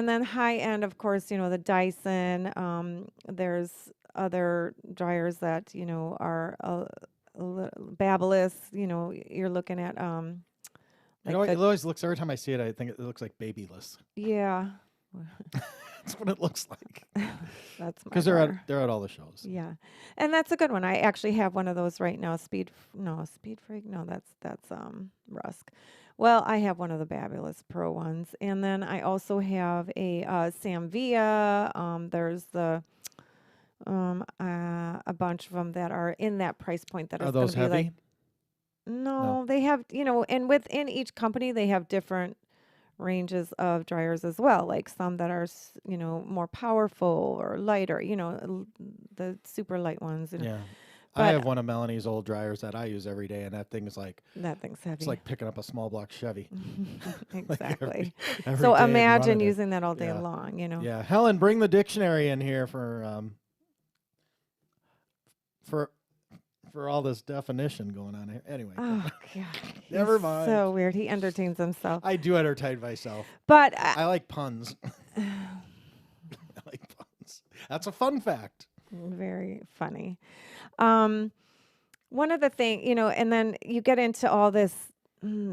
then high end, of course, the Dyson. There's other dryers that are Babyliss. You're looking at like It the always looks, every time I see it, I think it looks like Babyless. yeah. That's what it looks like. That's my Because dryer. they're at all the shows. Yeah, and that's a good one. I actually have one of those right now. Speed Freak. No, that's Rusk. Well, I have one of the Babyless Pro ones, and then I also have a Samvia. There's a bunch of them that are in that price point that Are is going those to be like. heavy? No. No, they have and within each company they have different ranges of dryers as well, like some that are more powerful or lighter, the super light ones. Yeah. I But have one of Melanie's old dryers that I use every day, and that thing is like, that thing's it's heavy. like picking up a small block Chevy. Like Exactly. every So day and imagine running it. using that all day Yeah. long. Yeah. Helen, bring the dictionary in here for for all this definition going on here. Anyway, Oh God. never He's mind. so weird. He entertains himself. I do entertain myself. But I like puns. I like puns. That's a fun fact. very funny. One of the thing, and then you get into all this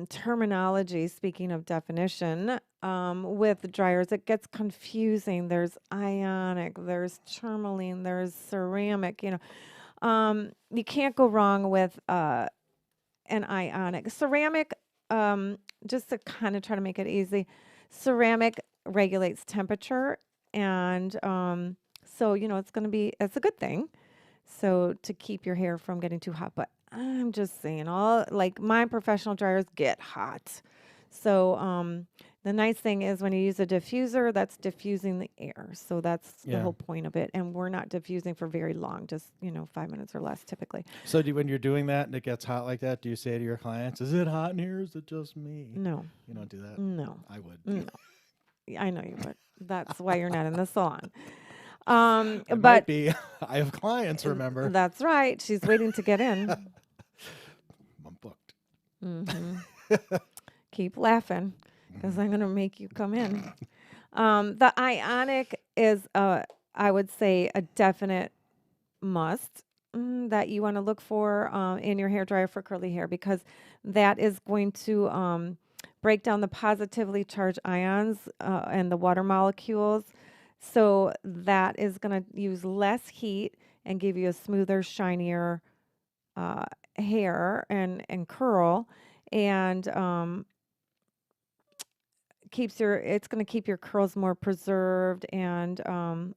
terminology, speaking of definition, with dryers, it gets confusing. There's ionic, there's tourmaline, there's ceramic, you can't go wrong with an ionic. Ceramic, just to kind of try to make it easy, ceramic regulates temperature. And so, it's a good thing. So to keep your hair from getting too hot. But I'm just saying, all like my professional dryers get hot. So the nice thing is when you use a diffuser, that's diffusing the air. So that's the Yeah. whole point of it. And we're not diffusing for very long, just 5 minutes or less typically. So when you're doing that and it gets hot like that, do you say to your clients, "Is it hot in here? Or is it just me?" No, You don't do that. no, I would. no. I know you would. That's why you're not in the salon. It might But be. I have clients. Remember, that's right. She's waiting to get in. I'm booked. Hmm. Keep laughing because I'm going to make you come in. The ionic is, I would say, a definite must that you want to look for in your hair dryer for curly hair because that is going to break down the positively charged ions and the water molecules. So that is going to use less heat and give you a smoother, shinier uh, hair and curl. And it's going to keep your curls more preserved and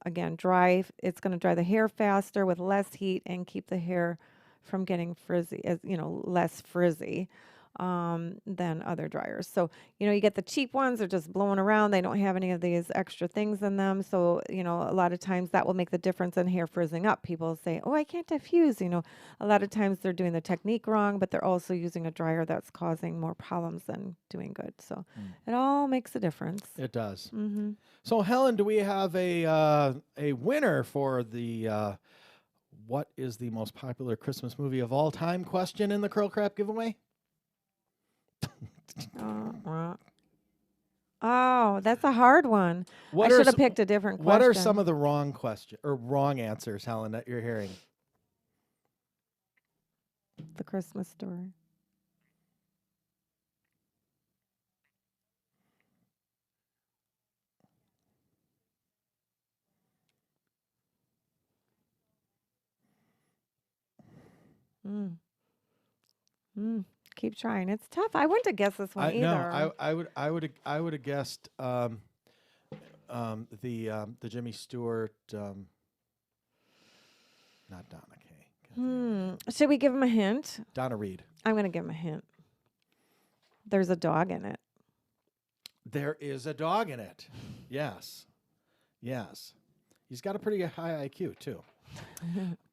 again dry. It's going to dry the hair faster with less heat and keep the hair from getting frizzy, as less frizzy than other dryers. So you get the cheap ones are just blowing around. They don't have any of these extra things in them. So a lot of times that will make the difference in hair frizzing up. People say, "Oh, I can't diffuse." A lot of times they're doing the technique wrong, but they're also using a dryer that's causing more problems than doing good. So it all makes a difference. It does. Mm-hmm. So, Helen, do we have a winner for the what is the most popular Christmas movie of all time question in the Curl Crap giveaway? Oh, that's a hard one. What I are should have s- picked a different What question. are some of the wrong answers, Helen, that you're hearing? The Christmas Story. Mm. Mm. Keep trying. It's tough. I wouldn't have guessed this one I either. no, I would have guessed the Jimmy Stewart, not Donna Kay. Can't think of her name. Should we give him a hint? Donna Reed. I'm going to give him a hint. There's a dog in it. There is a dog in it. Yes. Yes. He's got a pretty high IQ too.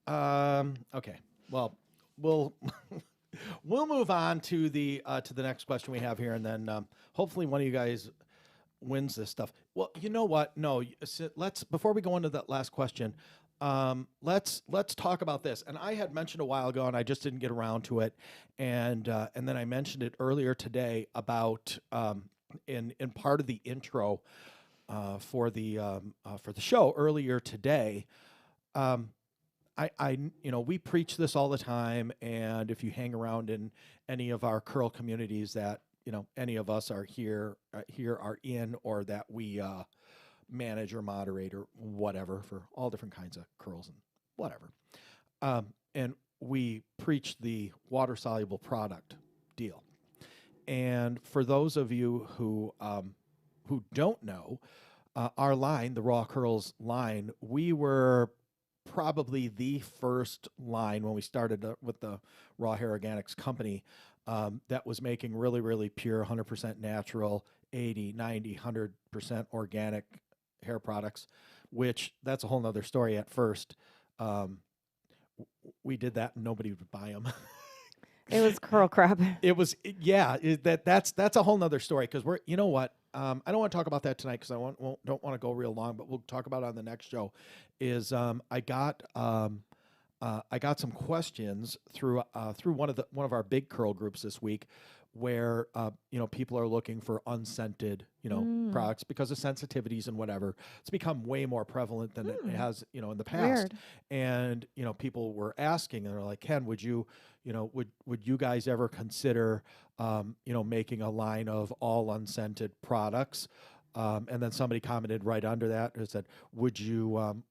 Okay. Well, we'll we'll move on to the next question we have here, and then hopefully one of you guys wins this stuff. Well, you know what? No, let's before we go into that last question, let's talk about this. And I had mentioned a while ago, and I just didn't get around to it, and then I mentioned it earlier today about in part of the intro for the show earlier today. We preach this all the time, and if you hang around in any of our curl communities that any of us are are in, or that we manage or moderate or whatever for all different kinds of curls and whatever, and we preach the water soluble product deal. And for those of you who don't know, our line, the Raw Curls line, we were probably the first line when we started with the Raw Hair Organics company that was making really, really pure, 100% natural, 80, 90, 100% organic hair products, which that's a whole nother story at first. We did that and nobody would buy them. It was curl crap. It was, yeah, that's a whole nother story, because you know what? I don't want to talk about that tonight because don't want to go real long, but we'll talk about it on the next show. Is I got some questions through one of our big curl groups this week, where people are looking for unscented products because of sensitivities and whatever. It's become way more prevalent than it has in the past. Weird. And people were asking, and they're like, Ken, would you guys ever consider making a line of all unscented products? And then somebody commented right under that and said, would you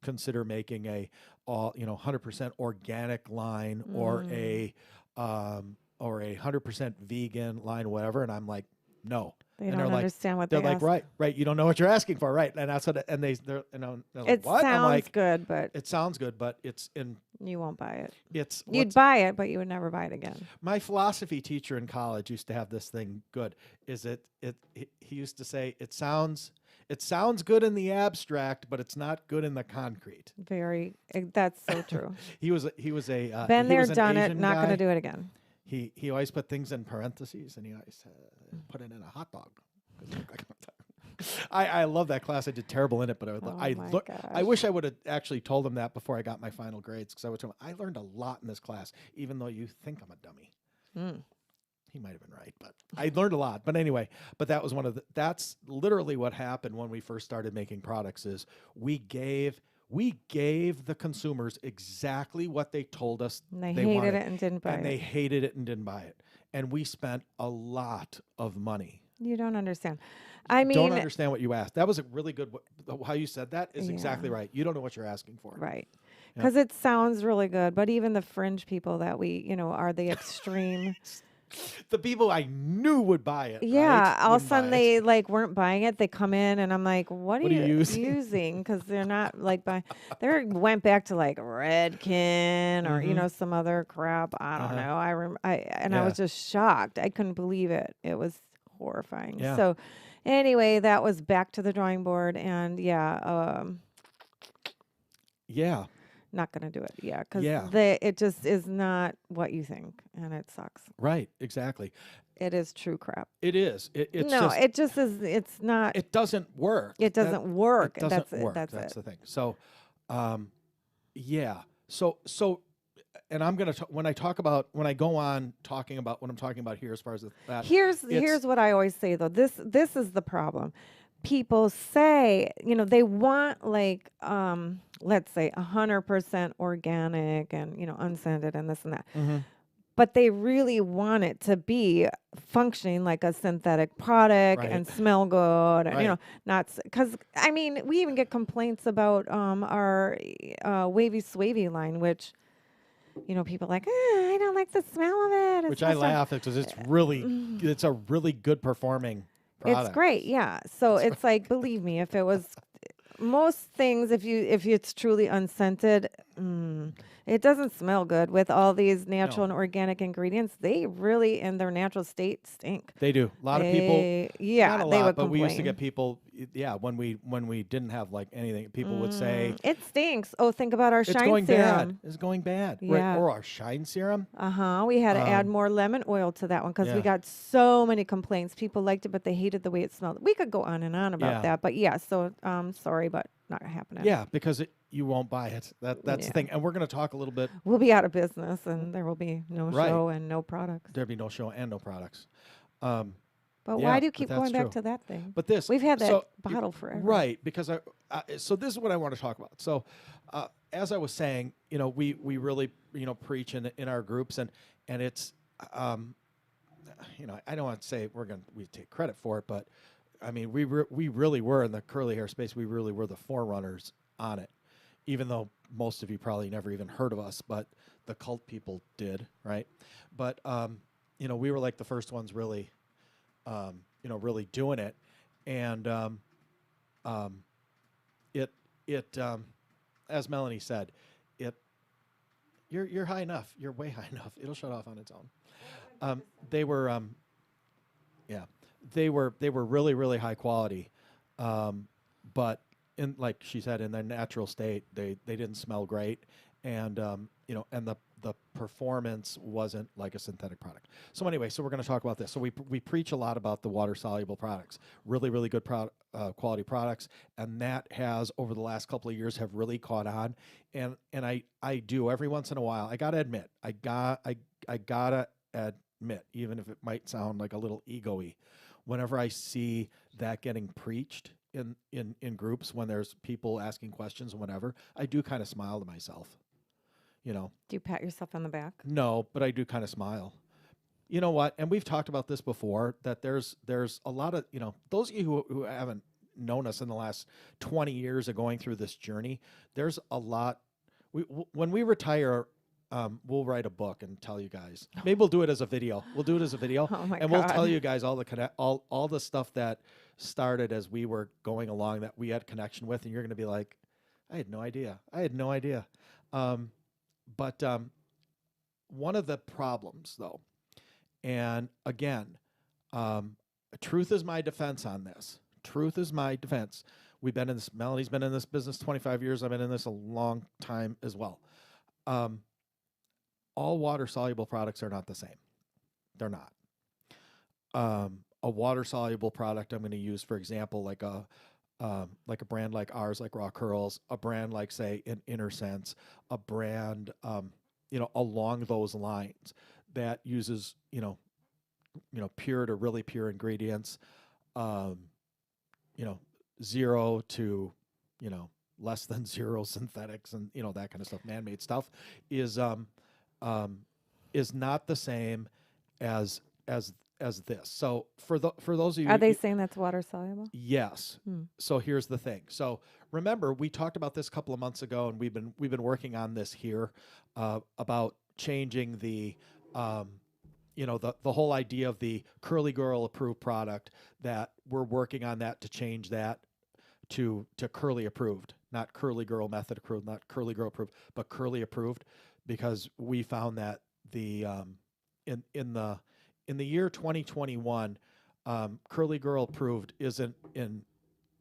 consider making a all 100% organic line, or a 100% vegan line, whatever? And I'm like, no. They and don't they're understand what they're they like, ask. right, you don't know what you're asking for, right? And that's what, and they're like, It what? I'm sounds like, good, but it sounds good, but it's in. you won't buy it. what's You'd buy it, but you would never buy it again. my philosophy teacher in college used to have this thing good. He used to say, it sounds good in the abstract, but it's not good in the concrete. That's so true. He was Been he there, was an done it, Asian not going guy. to do it again. He always put things in parentheses, and he always put it in a hot dog. I love that class. I did terrible in it, but I wish I would have actually told him that before I got my final grades, because I learned a lot in this class, even though you think I'm a dummy. He might have been right, but I learned a lot. But anyway, that was that's literally what happened when we first started making products. Is we gave the consumers exactly what they told us And they hated wanted, it and didn't buy and it. they hated it and didn't buy it. And we spent a lot of money. You don't understand. I mean, don't understand what you asked. That was a really good. How you said that is exactly Yeah. right. You don't know what you're asking for. right. Because it sounds really good, but even the fringe people that we, are the extreme. The people I knew would buy it. Yeah, right? all of Wouldn't a buy sudden it. they weren't buying it. They come in and I'm like, what are What are you you using?" Because they're not buying. They went back to Redken or some other crap. I don't know. I was just shocked. I couldn't believe it. It was horrifying. Yeah. So anyway, that was back to the drawing board, and Yeah. not gonna do it. Yeah, because Yeah. it just is not what you think, and it sucks. Right. Exactly. It is true crap. It is. It's no, just, it just is. It's not. it doesn't work. It doesn't work. It doesn't That's work. it. That's That's it. the thing. So, yeah. So, and I'm gonna when I go on talking about what I'm talking about here, as far as that. Here's what I always say though. This is the problem. People say, they want let's say 100% organic and unscented and this and that. Mm-hmm. But they really want it to be functioning like a synthetic product and smell good, and Right. not because we even get complaints about our wavy swavy line, which people like, I don't like the smell of it. It Which I smells like-" laugh at because it's really, Mm. it's a really good performing It's product. great, yeah. So It's it's like, believe me, if it was most things, if it's truly unscented, it doesn't smell good. With all these natural and organic ingredients, they really, in their natural state, stink. They do. A lot of people, not a They lot, would but we used to get complain. people, yeah, when we didn't have like anything, people would say, It stinks. Oh, think about our it's shine going bad. serum. It's going bad. Right. Yeah. Or our shine serum. We had to add Um, more lemon oil to that one because we yeah. got so many complaints. People liked it, but they hated the way it smelled. We could go on and on about Yeah. that, but yeah. So sorry, but not happening. Yeah. Because you won't buy it. That's the Yeah. thing. And we're going to talk a little bit. We'll be out of business, and there will be no Right. show and no products. There'd be no show and no products. But Yeah, why do you but keep that's going back true. to that thing? But this, We've had that so bottle forever. right? Because so this is what I want to talk about. So, as I was saying, we really preach in our groups, and it's I don't want to say we take credit for it, but I mean we really were in the curly hair space. We really were the forerunners on it, even though most of you probably never even heard of us, but the cult people did, right? But we were like the first ones really. Really doing it, and it as Melanie said, you're high enough, you're way high enough. It'll shut off on its own. They were they were really high quality, but in like she said, in their natural state, they didn't smell great, and and the performance wasn't like a synthetic product. So anyway, so we're going to talk about this. So we preach a lot about the water soluble products, really good quality products, and that has over the last couple of years have really caught on. And I do every once in a while. I gotta admit, I gotta admit, even if it might sound like a little ego-y, whenever I see that getting preached in groups, when there's people asking questions and whatever, I do kind of smile to myself. Do you pat yourself on the back? No, but I do kind of smile. You know what? And we've talked about this before, that there's a lot of, those of you who haven't known us in the last 20 years of going through this journey, there's a lot. When we retire, we'll write a book and tell you guys. Maybe we'll do it as a video. We'll do it as a video. Oh my and God. we'll tell you guys all the stuff that started as we were going along that we had connection with, and you're going to be like, I had no idea. But one of the problems, though, and again, truth is my defense on this. Truth is my defense. We've been in this. Melanie's been in this business 25 years. I've been in this a long time as well. All water soluble products are not the same. They're not. A water soluble product I'm going to use, for example, like a brand like ours, like Raw Curls, a brand like, say, an Inner Sense, a brand, along those lines that uses, pure to really pure ingredients, 0 to, less than 0 synthetics and, that kind of stuff, man-made stuff is not the same as this. So for those of you, Are they saying that's water soluble? yes. So here's the thing. So remember, we talked about this a couple of months ago, and we've been working on this here about changing the the whole idea of the Curly Girl approved product, that we're working on that to change that to Curly approved, not Curly Girl method approved, not Curly Girl approved, but Curly approved, because we found that the in the year 2021, Curly Girl approved isn't in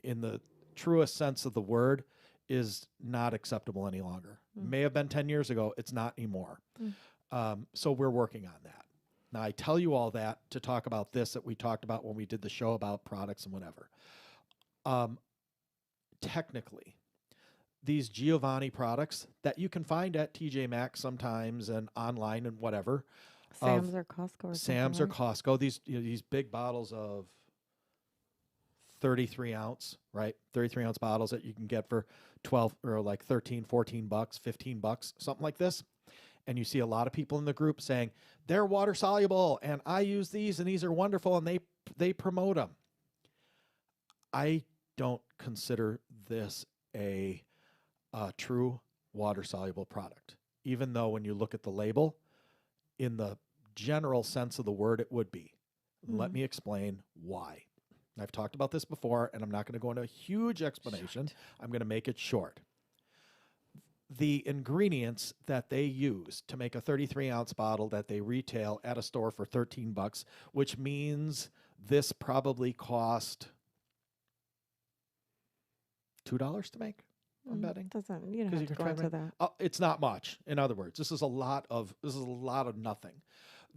the truest sense of the word, is not acceptable any longer. May have been 10 years ago. It's not anymore. So we're working on that. Now, I tell you all that to talk about this that we talked about when we did the show about products and whatever. Technically, these Giovanni products that you can find at TJ Maxx sometimes and online and whatever, Sam's or Costco. Sam's or Costco, these big bottles of 33 ounce, right? 33 ounce bottles that you can get for 12 or like 13, 14 bucks, 15 bucks, something like this. And you see a lot of people in the group saying they're water soluble and I use these and these are wonderful, and they promote them. I don't consider this a true water soluble product. even though when you look at the label, in the general sense of the word, it would be. Let me explain why. I've talked about this before, and I'm not going to go into a huge explanation. I'm going to make it short. The ingredients that they use to make a 33-ounce bottle that they retail at a store for $13, which means this probably cost $2 to make, I'm betting. Doesn't, you don't 'Cause have you to can go try into to that. It's not much. In other words, this is a lot of nothing.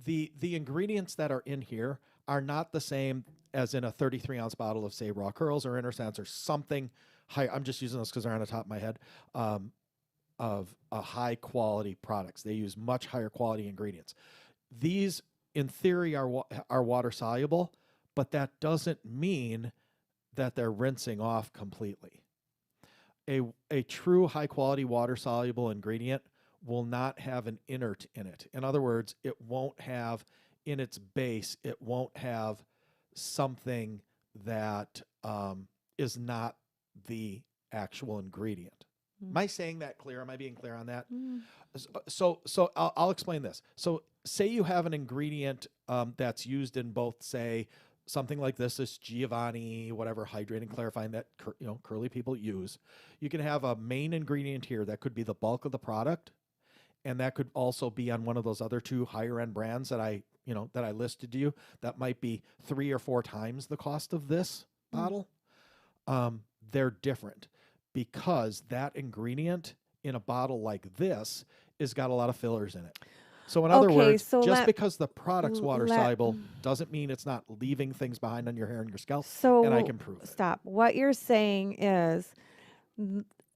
The ingredients that are in here are not the same as in a 33-ounce bottle of, say, Raw Curls or InnerSense or something high. I'm just using this because they're on the top of my head. Of a high quality products. They use much higher quality ingredients. These, in theory, are water soluble, but that doesn't mean that they're rinsing off completely. A true high quality water soluble ingredient will not have an inert in it. In other words, it won't have in its base, it won't have something that is not the actual ingredient. Am I saying that clear? Am I being clear on that? So I'll explain this. So say you have an ingredient that's used in both, say, something like this Giovanni, whatever, hydrating, clarifying that curly people use. You can have a main ingredient here that could be the bulk of the product, and that could also be on one of those other two higher end brands that I listed to you. That might be 3 or 4 times the cost of this bottle. They're different because that ingredient in a bottle like this has got a lot of fillers in it. So in other words, just because the product's water soluble doesn't mean it's not leaving things behind on your hair and your scalp. So and I can prove it. Stop. What you're saying is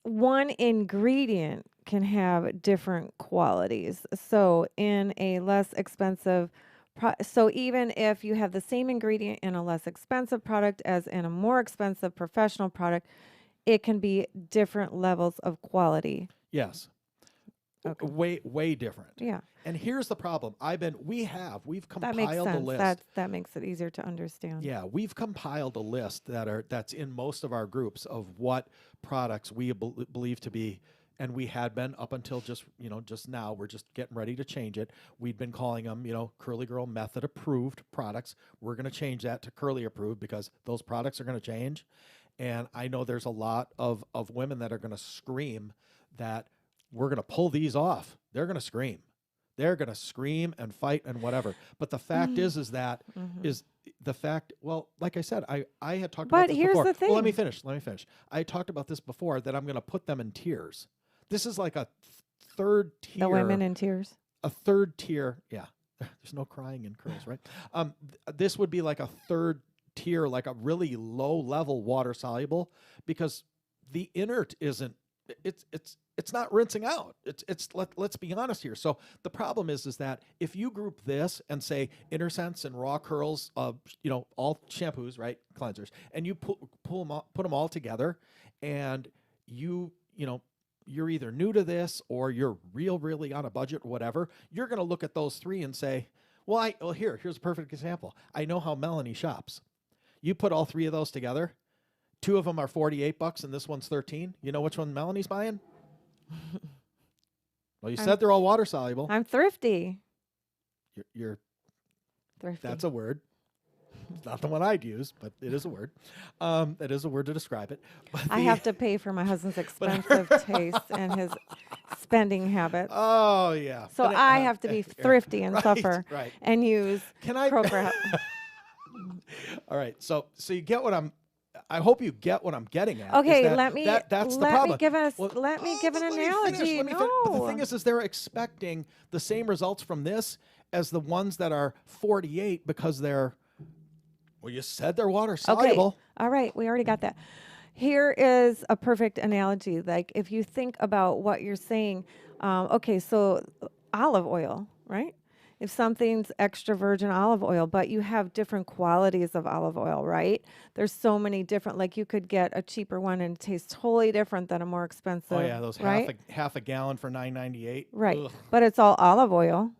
one ingredient can have different qualities. So in a less expensive so even if you have the same ingredient in a less expensive product as in a more expensive professional product, it can be different levels of quality. Yes. Okay. Way different. Yeah. And here's the problem. We've compiled that makes sense. a list. That makes it easier to understand. Yeah, we've compiled a list that's in most of our groups of what products we believe to be, and we had been up until just now. We're just getting ready to change it. We'd been calling them, Curly Girl Method approved products. We're going to change that to Curly approved because those products are going to change. And I know there's a lot of women that are going to scream that we're going to pull these off. They're going to scream. They're going to scream and fight and whatever. But the fact is the fact, well, like I said, I had talked about this before. But here's the thing. Well, let me finish. I taled about this before that I'm going to put them in tiers. This is like a third tier. The women in tiers. A third tier. Yeah. There's no crying in curls, right? This would be like a third tier, like a really low level water soluble, because the inert isn't, it's not rinsing out. Let's be honest here. So the problem is that if you group this and say InnerSense and Raw Curls, all shampoos, right, cleansers, and you put them all together, and you're either new to this or you're really on a budget or whatever, you're going to look at those three and say, here's a perfect example. I know how Melanie shops. You put all three of those together. 2 of them are $48 and this one's $13. You know which one Melanie's buying? Well, you said they're all water soluble. I'm thrifty. You're Thrifty. That's a word. It's not the one I'd use, but it is a word. It is a word to describe it. But I have to pay for my husband's expensive taste and his spending habits. Oh, yeah. So I have to be thrifty and suffer and use program. All right. So you get what I hope you get what I'm getting at. Okay, that's the problem. Let me give an analogy. But the thing is they're expecting the same results from this as the ones that are 48 because they're, well, you said they're water soluble. Okay. All right. We already got that. Here is a perfect analogy. Like if you think about what you're saying, so olive oil, right? If something's extra virgin olive oil, but you have different qualities of olive oil, right? There's so many different, like you could get a cheaper one and it tastes totally different than a more expensive. Oh yeah, those half a gallon for $9.98. Right. Ugh. But it's all olive oil.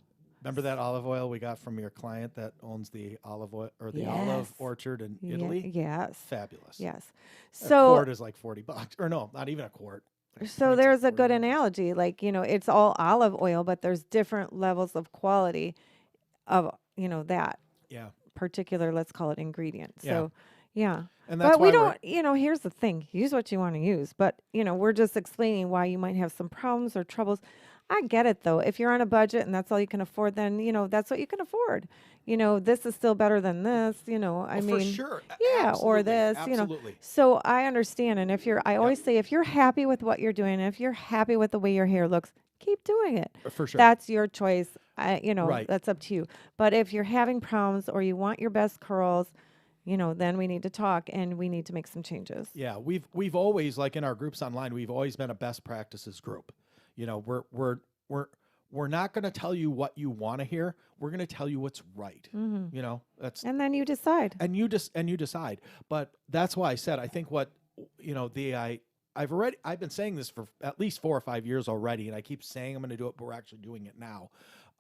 Remember that olive oil we got from your client that owns the olive oil or the olive orchard in Italy? Yes. Fabulous. Yes. So a quart is like $40, or no, not even a quart. So Pints of there's a good 40 ounces. analogy. Like, it's all olive oil, but there's different levels of quality of, that Yeah. particular, let's call it ingredient. Yeah. So, yeah. And that's But we why we're don't, here's the thing. Use what you want to use. But, we're just explaining why you might have some problems or troubles. I get it though. If you're on a budget and that's all you can afford, then, that's what you can afford. This is still better than this, I for mean, sure. yeah, or Absolutely. this, Absolutely. So I understand. And I Yep. always say, if you're happy with what you're doing, if you're happy with the way your hair looks, keep doing it. For sure. That's your choice. Right. That's up to you. But if you're having problems or you want your best curls, then we need to talk and we need to make some changes. Yeah, we've always, like in our groups online, we've always been a best practices group. We're not going to tell you what you want to hear. We're going to tell you what's right. That's And then you decide. and you decide. But that's why I said I think what I've been saying this for at least 4 or 5 years already, and I keep saying I'm going to do it, but we're actually doing it now.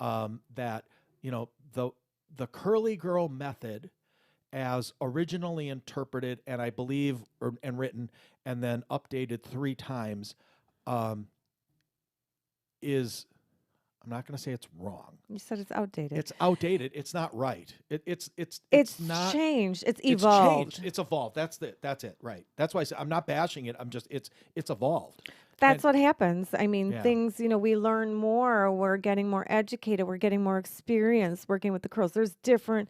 That the curly girl method, as originally interpreted and I believe and written and then updated 3 times, is, I'm not going to say it's wrong. You said it's outdated. It's outdated. It's not right. It's not changed. It's It's evolved. changed. It's evolved. That's it. Right. That's why I said I'm not bashing it. I'm just it's evolved. That's what happens. I mean, Yeah. things, we learn more. We're getting more educated. We're getting more experience working with the curls. There's different,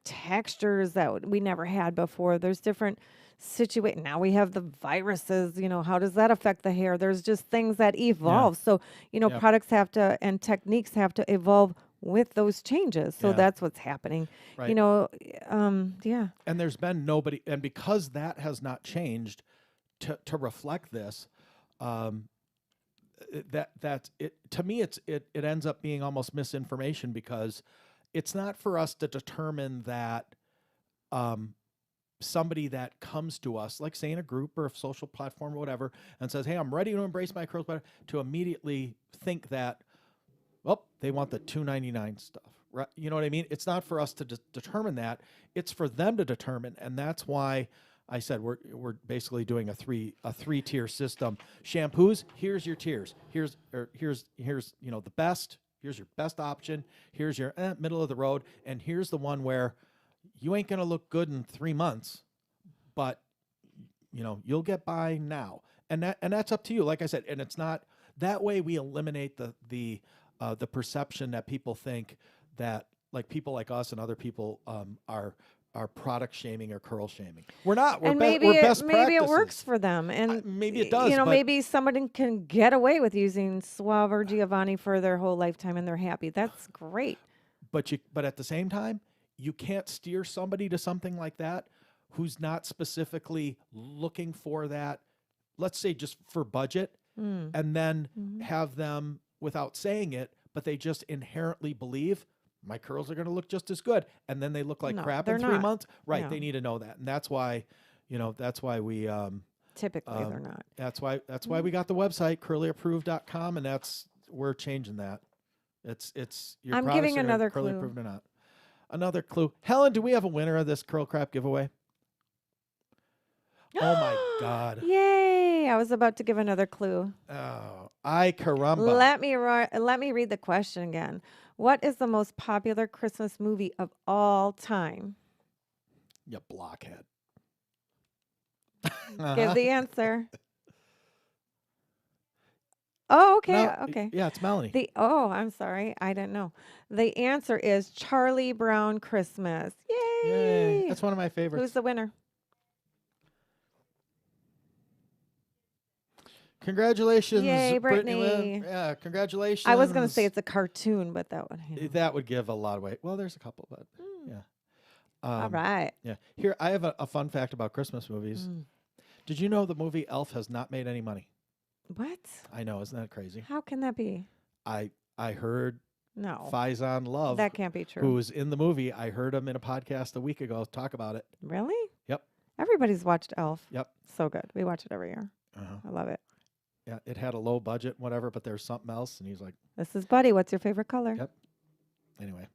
textures that we never had before. There's different situation. Now we have the viruses, how does that affect the hair? There's just things that evolve. So, Yep. products have to and techniques have to evolve with those changes. So Yeah. that's what's happening. Right. Yeah. And there's been nobody, and because that has not changed to reflect this, that's it. To me, it ends up being almost misinformation, because it's not for us to determine that somebody that comes to us, like say in a group or a social platform or whatever, and says, "Hey, I'm ready to embrace my curls better," to immediately think that, well, they want the $2.99 stuff, right? You know what I mean? It's not for us to determine that. It's for them to determine, and that's why I said we're basically doing a three tier system. Shampoos, here's your tiers. Here's the best. Here's your best option. Here's your middle of the road, and here's the one where you ain't gonna look good in 3 months, but you'll get by now, and that's up to you. Like I said, and it's not that way. We eliminate the perception that people think that, like, people like us and other people are product shaming or curl shaming. We're not. We're And we're best maybe it works practices. for them, and Maybe it does, but maybe somebody can get away with using Suave or Giovanni for their whole lifetime, and they're happy. That's great. but at the same time, you can't steer somebody to something like that who's not specifically looking for that. Let's say just for budget, and then have them, without saying it, but they just inherently believe my curls are going to look just as good, and then they look like No, crap they're in 3 not. months. Right? No. They need to know that, and that's why we Typically, they're not. that's why we got the website curlyapproved.com, and we're changing that. It's your I'm products giving are another curly clue. approved or not. Another clue. Helen, do we have a winner of this curl crap giveaway? Oh my God. Yay! I was about to give another clue. Oh, ay caramba. Let me read the question again. What is the most popular Christmas movie of all time? You blockhead. Give the answer. Oh, okay, No, okay. Yeah, it's Melanie. I'm sorry, I didn't know. The answer is Charlie Brown Christmas. Yay! Yay. That's one of my favorites. Who's the winner? Congratulations, Yay, Brittany Lynn. Brittany. Yeah, congratulations. I was going to say it's a cartoon, but that would. That would give a lot away. Well, there's a couple, but yeah. All right. Yeah. Here, I have a fun fact about Christmas movies. Did you know the movie Elf has not made any money? What? I know, isn't that crazy? How can that be? I heard No. Faizan Love, That can't be true. who was in the movie. I heard him in a podcast a week ago talk about it. Really? Yep. Everybody's watched Elf. Yep. So good. We watch it every year. Uh-huh. I love it. Yeah, it had a low budget, whatever, but there's something else, and he's like, This is Buddy. What's your favorite color? Yep. anyway.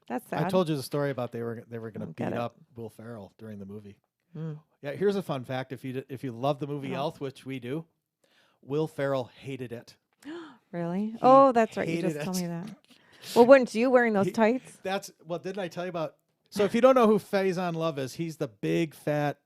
That's sad. I told you the story about they were going to Don't get beat it. up Will Ferrell during the movie. Mm. Yeah, here's a fun fact. If you love the movie Oh. Elf, which we do, Will Ferrell hated it. Really? He Oh, that's right. You hated just told it. me that. Well, weren't you wearing those He- tights? Didn't I tell you about? So if you don't know who Faison Love is, he's the big fat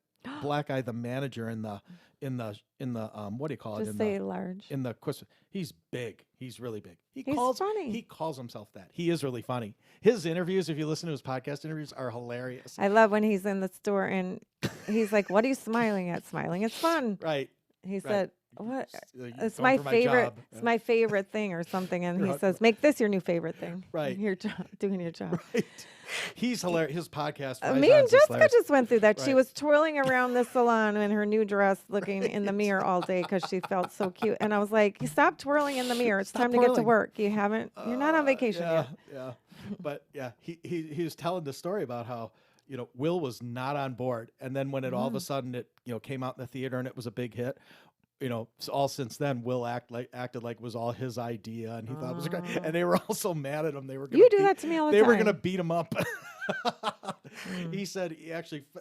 black guy, the manager in the what do you call it? Just say large. In the question. He's big. He's really big. He's He funny. calls himself that. He is really funny. His interviews, if you listen to his podcast interviews, are hilarious. I love when he's in the store and he's like, "What are you smiling at? Smiling, it's fun." Right. He Right. said, "What? You're It's going my for favorite. job. It's my favorite thing, or something." And You're he hot- says, "Make this your new favorite thing." Right. You're doing your job. Right. He's hilarious. His podcast. Me Faison's and is Jessica hilarious. just went through that. She Right. was twirling around the salon in her new dress, looking in the mirror all day because she felt so cute. And I was like, "Stop twirling in the mirror. It's Stop time to get to twirling. work. You haven't. You're not on vacation yeah, yet." Yeah. But yeah, he was telling the story about how, Will was not on board. And then when it all of a sudden it, came out in the theater and it was a big hit, so all since then Will acted like it was all his idea and he thought it was great. And they were all so mad at him. They were gonna You do that to me all the They time. were gonna beat him up. He said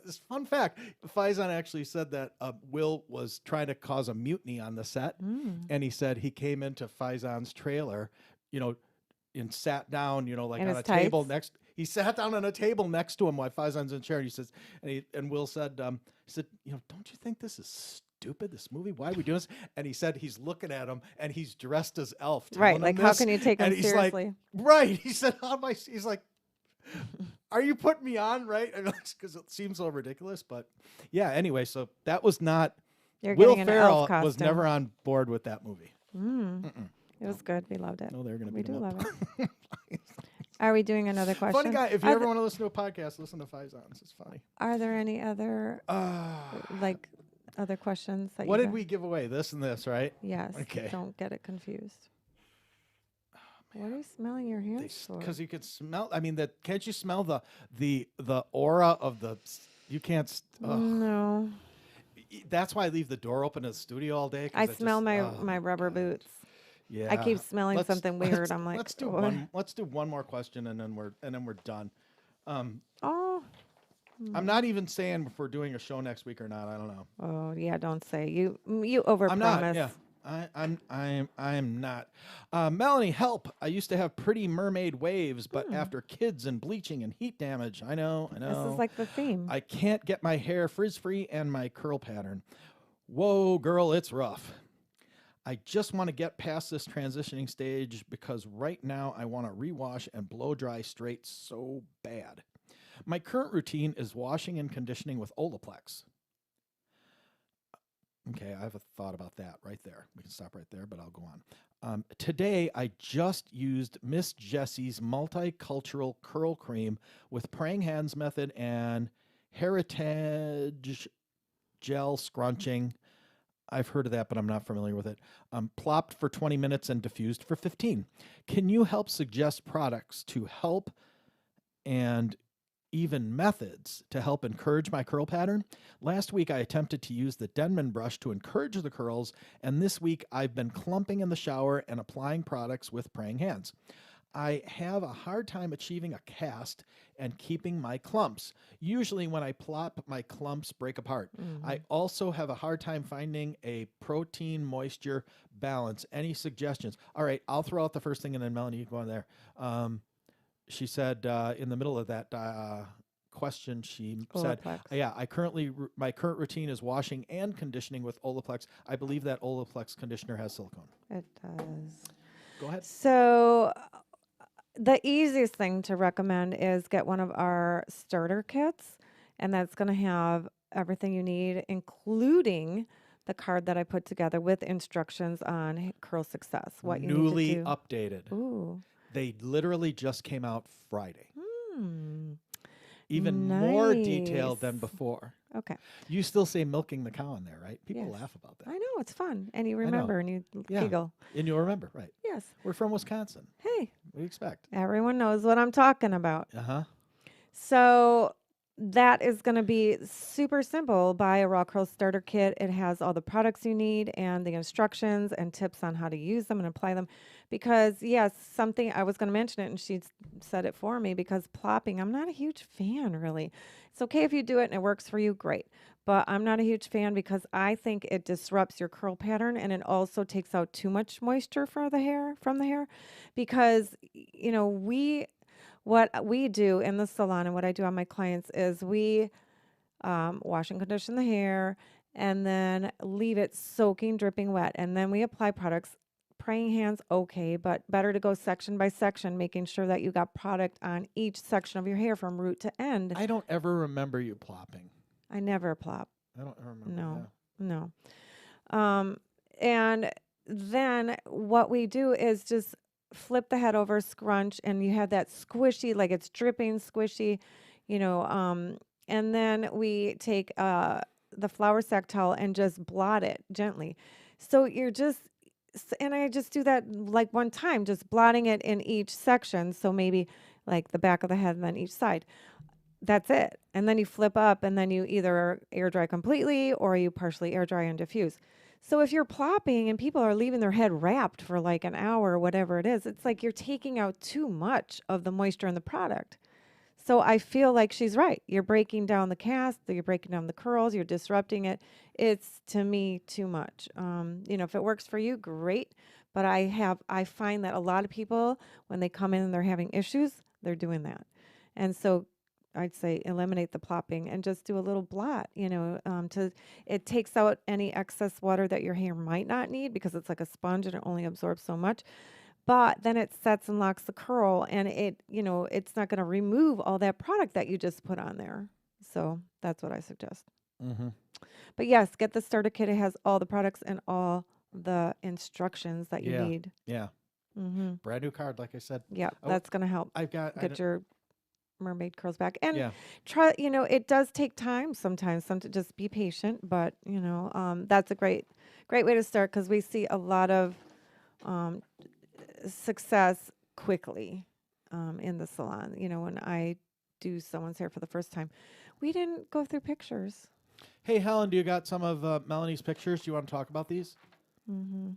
this fun fact, Faison actually said that Will was trying to cause a mutiny on the set. And he said he came into Faison's trailer, and sat down, like In on his a table tights? next. He sat down on a table next to him while Faison's in the chair. And he says, and Will said, don't you think this is stupid? This movie? Why are we doing this? And he said he's looking at him and he's dressed as Elf. Right. telling Like, him how this, can you take him and he's like, seriously? right. He said, how am I? He's like, are you putting me on? Right? Because it seems so ridiculous. But yeah. Anyway, so that was not. You're Will getting an Ferrell elf costume. was never on board with that movie. It was good. We loved it. No, they're going to We beat do him up. love it. Are we doing another question? Funny guy. If you Are, ever want to listen to a podcast, listen to Faison's. It's funny. are there any other other questions that What you did got? we give away? This and this, right? Yes. Okay. Don't get it confused. What are you smelling your hands for? Because you could smell. I mean, can't you smell the aura of the? You can't. No. That's why I leave the door open in the studio all day. 'Cause I it smell just, my rubber boots. Yeah. I keep smelling Let's- something weird. I'm like, let's do "What?" one. Let's do one more question and then we're done. Oh. I'm not even saying if we're doing a show next week or not. I don't know. Oh yeah. Don't say you overpromise. I'm not. Yeah. I'm not. Melanie, help! I used to have pretty mermaid waves, but after kids and bleaching and heat damage, I know. This is like the theme. I can't get my hair frizz-free and my curl pattern. Whoa, girl, it's rough. I just want to get past this transitioning stage because right now I want to rewash and blow dry straight so bad. My current routine is washing and conditioning with Olaplex. Okay, I have a thought about that right there. We can stop right there, but I'll go on. Today, I just used Miss Jessie's multicultural curl cream with praying hands method and heritage gel scrunching. I've heard of that, but I'm not familiar with it. Plopped for 20 minutes and diffused for 15. Can you help suggest products to help and even methods to help encourage my curl pattern? Last week, I attempted to use the Denman brush to encourage the curls, and this week, I've been clumping in the shower and applying products with praying hands. I have a hard time achieving a cast and keeping my clumps. Usually when I plop, my clumps break apart. I also have a hard time finding a protein moisture balance. Any suggestions? All right, I'll throw out the first thing and then Melanie, you go on there. She said in the middle of that question, she said, Olaplex. yeah, my current routine is washing and conditioning with Olaplex. I believe that Olaplex conditioner has silicone. It does. Go ahead. So the easiest thing to recommend is get one of our starter kits, and that's going to have everything you need, including the card that I put together with instructions on curl success. What you Newly need to do. updated. Ooh. They literally just came out Friday. Hmm. Even more detailed than Nice. before. Okay. You still say milking the cow in there, right? People Yes. laugh about that. I know it's fun, and you know. remember, and you Yeah. giggle. And you'll remember, right? Yes. We're from Wisconsin. Hey, What do you expect? everyone knows what I'm talking about. Uh-huh. So that is going to be super simple. Buy a raw curl starter kit. It has all the products you need and the instructions and tips on how to use them and apply them. Because yes, something I was going to mention it and she said it for me because plopping, I'm not a huge fan really. It's okay if you do it and it works for you, great. But I'm not a huge fan because I think it disrupts your curl pattern and it also takes out too much moisture for the hair from the hair because what we do in the salon and what I do on my clients is we wash and condition the hair, and then leave it soaking, dripping wet. And then we apply products. Praying hands, okay, but better to go section by section, making sure that you got product on each section of your hair from root to end. I don't ever remember you plopping. I never plop. I don't remember. No, Yeah. no. And then what we do is just flip the head over, scrunch, and you have that squishy, like it's dripping, squishy, you know. And then we take the flour sack towel and just blot it gently. So you're just, and I just do that like one time, just blotting it in each section. So maybe like the back of the head and then each side. That's it. And then you flip up and then you either air dry completely or you partially air dry and diffuse. So if you're plopping and people are leaving their head wrapped for like an hour or whatever it is, it's like you're taking out too much of the moisture in the product. So I feel like she's right. You're breaking down the cast, you're breaking down the curls, you're disrupting it. It's to me too much. If it works for you, great. But I find that a lot of people, when they come in and they're having issues, they're doing that. And so I'd say eliminate the plopping and just do a little blot, it takes out any excess water that your hair might not need because it's like a sponge and it only absorbs so much. But then it sets and locks the curl and it's not going to remove all that product that you just put on there. So that's what I suggest. Mm-hmm. But yes, get the starter kit. It has all the products and all the instructions that you need. Yeah. Mm-hmm. Brand new card, like I said. Yeah, Oh, that's going to help I've got get your mermaid curls back. And yeah. try, it does take time sometimes. Just be patient. But, that's a great way to start because we see a lot of success quickly in the salon. When I do someone's hair for the first time, we didn't go through pictures. Hey, Helen, do you got some of Melanie's pictures? Do you want to talk about these? Mm-hmm.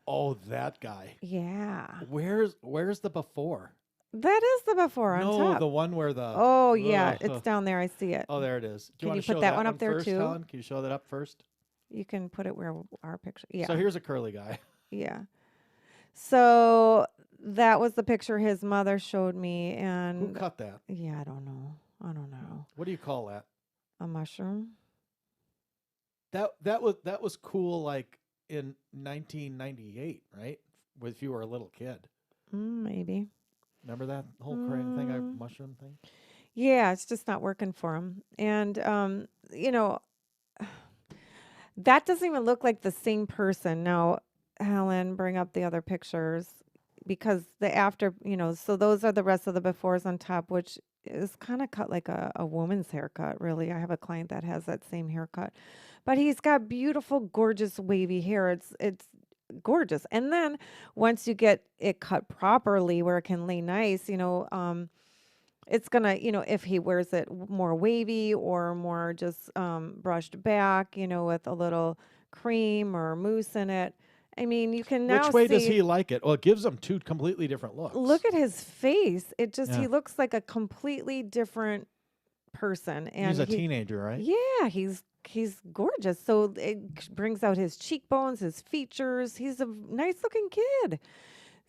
Oh, that guy. Yeah. Where's the before? That is the before on top. No, the one where the... Oh, yeah. It's down there. I see it. Oh, there it is. Can want you to show put that one up there, first, too? Helen? Can you show that up first? You can put it where our picture... Yeah. So here's a curly guy. Yeah. So that was the picture his mother showed me. And Who cut that? Yeah, I don't know. What do you call that? A mushroom? That was cool like in 1998, right? If you were a little kid. Maybe. Remember that whole mushroom thing? Yeah, it's just not working for him. And, that doesn't even look like the same person. Now, Helen, bring up the other pictures because the after, so those are the rest of the befores on top, which is kind of cut like a woman's haircut, really. I have a client that has that same haircut. But he's got beautiful, gorgeous, wavy hair. It's gorgeous. And then once you get it cut properly where it can lay nice, it's gonna, if he wears it more wavy or more just brushed back, with a little cream or mousse in it. I mean, you can now Which way see, does he like it? Well, it gives him two completely different looks. look at his face. It just, Yeah. he looks like a completely different person. And he's a teenager, right? Yeah, he's gorgeous. So it brings out his cheekbones, his features. He's a nice looking kid.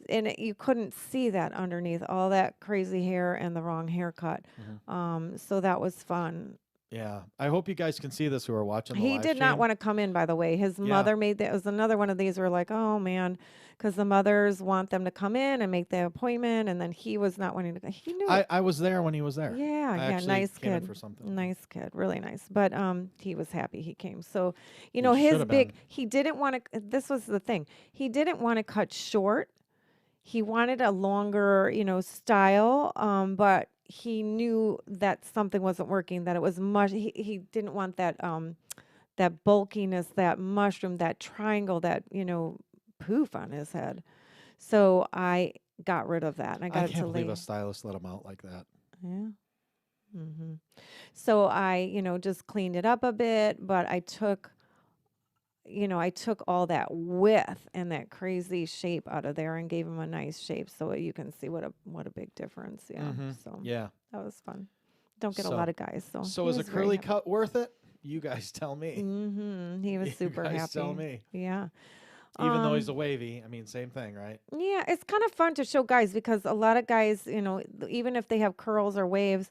And you couldn't see that underneath all that crazy hair and the wrong haircut. Mm-hmm. So that was fun. Yeah. I hope you guys can see this who are watching the He live did not stream. want to come in, by the way. His mother made that. It was another one of these where like, oh man, because the mothers want them to come in and make the appointment, and then he was not wanting to. He knew. I was there when he was there. Yeah, I actually nice came in kid. for something. Nice kid, really nice. But he was happy he came. So, He his should've big. been. He didn't want to. This was the thing. He didn't want to cut short. He wanted a longer, style. But he knew that something wasn't working. That it was much. He didn't want that. That bulkiness, that mushroom, that triangle, that poof on his head. So I got rid of that. And I got I it can't to believe lay. a stylist let him out like that. Yeah. So I, just cleaned it up a bit, but I took, I took all that width and that crazy shape out of there and gave him a nice shape so you can see what a big difference. Yeah. So Yeah. that was fun. Don't get a So, lot of guys, so so he is a was very curly happy. cut worth it? You guys tell me. He was You super guys tell happy. me. Yeah. Even though he's a Um, wavy, I mean, same thing, right? yeah, it's kind of fun to show guys because a lot of guys, even if they have curls or waves,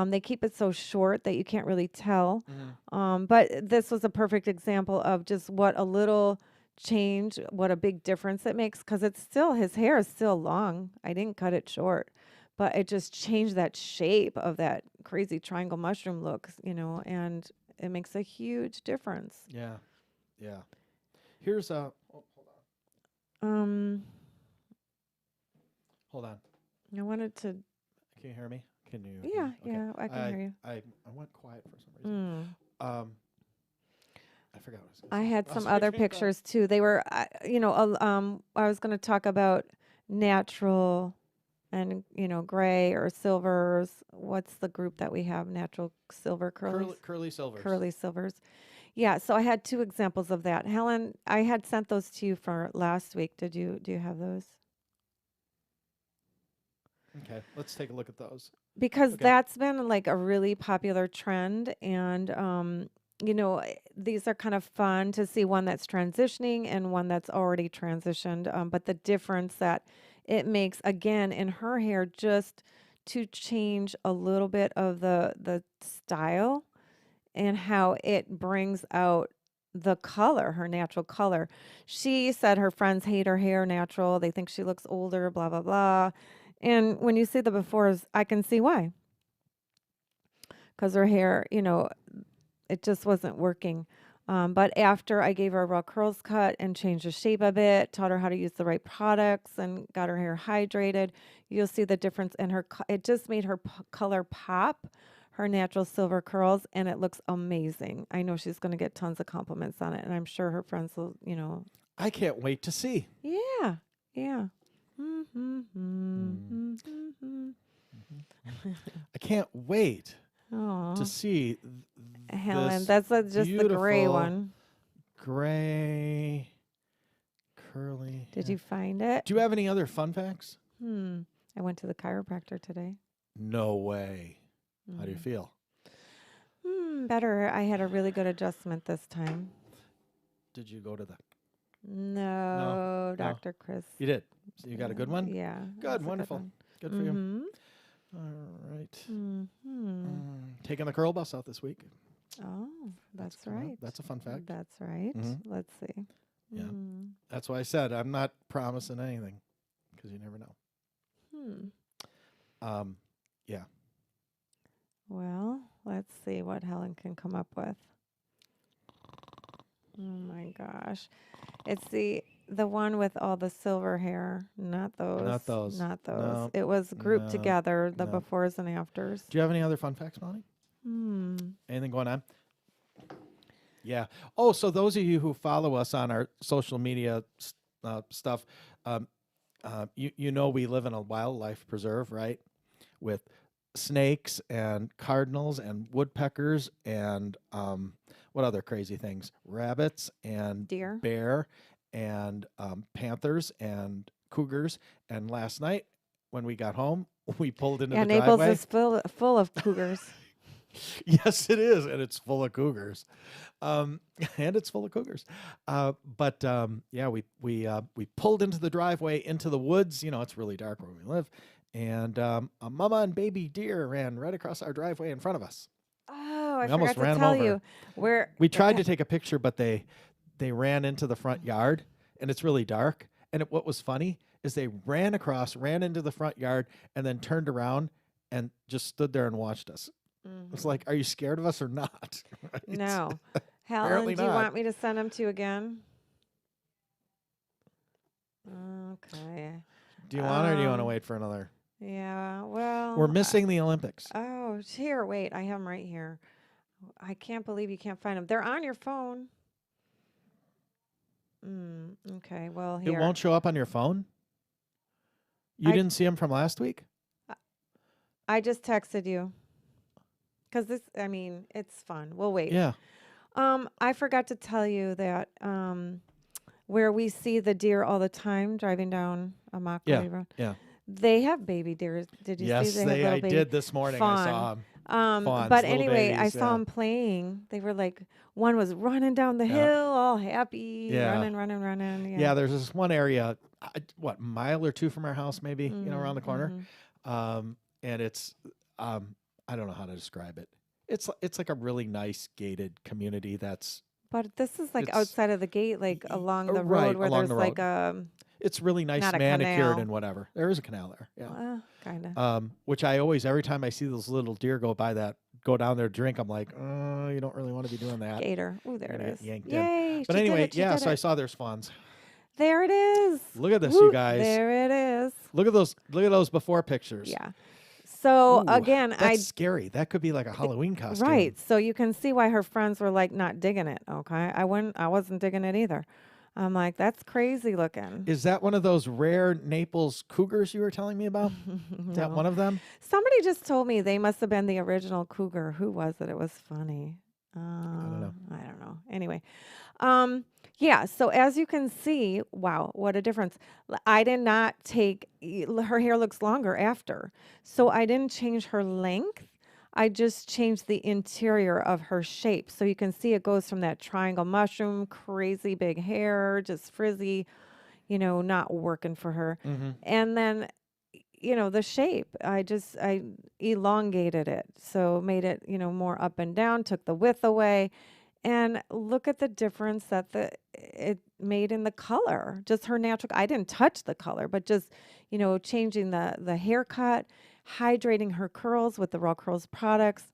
they keep it so short that you can't really tell. Mm-hmm. But this was a perfect example of just what a little change, what a big difference it makes. Because his hair is still long. I didn't cut it short, but it just changed that shape of that crazy triangle mushroom look, and it makes a huge difference. Yeah. Yeah. Here's a. Oh, Um, hold on. I wanted to, Can you hear me? Can you? hear yeah, me? Okay. yeah, I can hear you. I went quiet for some reason. Hmm. I forgot what I was I going to say. had Lost some my other train of thought. pictures too. They were, I was going to talk about natural and, gray or silvers. What's the group that we have? Natural silver curlies? Curly silvers. Curly silvers. Yeah, so I had two examples of that. Helen, I had sent those to you for last week. Do you have those? Okay, let's take a look at those. Because Okay. that's been like a really popular trend, and these are kind of fun to see one that's transitioning and one that's already transitioned, but the difference that it makes again in her hair, just to change a little bit of the style and how it brings out the color, her natural color. She said her friends hate her hair natural, they think she looks older, blah blah blah. And when you see the befores, I can see why. Because her hair, it just wasn't working. But after I gave her a raw curls cut and changed the shape a bit, taught her how to use the right products and got her hair hydrated, you'll see the difference in her. It just made her color pop, her natural silver curls, and it looks amazing. I know she's going to get tons of compliments on it, and I'm sure her friends will. I can't wait to see. Yeah, yeah. I can't wait Oh, to see Helen, this that's just the gray beautiful one. gray curly. Did hair. you find it? Do you have any other fun facts? I went to the chiropractor today. No way. How do you Mm. feel? Better. I had a really good adjustment this time. Did you go to the? No, No. Dr. Chris. You did. So you got a good one. Yeah. Good. Wonderful. Good for you. Mm-hmm. All right. Mm-hmm. Taking the curl bus out this week. Oh, that's coming up. right. That's a fun fact. That's right. Mhm. Let's see. Yeah. Mm. That's why I said I'm not promising anything because you never know. Yeah. Well, let's see what Helen can come up with. Oh my gosh. It's the one with all the silver hair, not those. Not those. Not those. No. It was grouped No. together, the No. befores and afters. Do you have any other fun facts, Melanie? Anything going on? Yeah. Oh, so those of you who follow us on our social media stuff, we live in a wildlife preserve, right? With snakes and cardinals and woodpeckers and what other crazy things? Rabbits and Deer. bear and panthers and cougars. And last night when we got home, we pulled into Yeah, the Naples driveway. is full of cougars. Yes, it is, and it's full of cougars, and it's full of cougars. Yeah, we pulled into the driveway into the woods. It's really dark where we live, and a mama and baby deer ran right across our driveway in front of us. Oh, I We almost forgot to ran 'em tell over. you. We tried to take a picture, but they ran into the front yard, and it's really dark. And what was funny is they ran into the front yard, and then turned around and just stood there and watched us. It's like, are you scared of us or not? Right? No. Helen, Apparently do you not. want me to send them to you again? Okay. Do you want or do you want to wait for another? Yeah, well. We're missing the Olympics. Oh, here, wait. I have them right here. I can't believe you can't find them. They're on your phone. Okay, well, It here. won't show up on your phone? You didn't see them from last week? I just texted you. Because it's fun. We'll wait. Yeah. I forgot to tell you that where we see the deer all the time driving down a Yeah. Road, Yeah. they have baby deers. Did you see Yes, they have little I baby? did this morning. I Fun. saw 'em. Fawns, But little anyway, I babies. saw Yeah. them playing. They were like, one was running down the Yeah. hill, all happy, Yeah. running. Yeah, there's this one area, what, mile or two from our house, maybe, around the corner. And it's, I don't know how to describe it. It's like a really nice gated community that's, But this is like it's outside of the gate, like along the right road where along there's the like road. It's really nice not a manicured canal. and whatever. There is a canal there. Yeah. Well, kind of. Which I always, every time I see those little deer go down there to drink, I'm like, oh, you don't really want to be doing that. Gator. Oh, there You're it gonna is. get yanked in. Yay. But she anyway, did it, she yeah, did so I it. saw there's fawns. There it is. Look at this, Woo, you guys. There it is. Look at those before pictures. Yeah. So Ooh, again, that's scary. That could be like a Halloween costume. right. So you can see why her friends were like not digging it. Okay. I wasn't digging it either. I'm like, that's crazy looking. Is that one of those rare Naples cougars you were telling me about? Is that No. one of them? Somebody just told me they must have been the original cougar. Who was it? It was funny. I don't know. I don't know. Anyway, yeah. So as you can see, wow, what a difference! I did not take her hair looks longer after, so I didn't change her length. I just changed the interior of her shape. So you can see it goes from that triangle mushroom, crazy big hair, just frizzy, not working for her. Mm-hmm. And then, the shape, I elongated it. So made it, more up and down, took the width away. And look at the difference that it made in the color. Just her natural, I didn't touch the color, but just, changing the haircut, hydrating her curls with the Raw Curls products.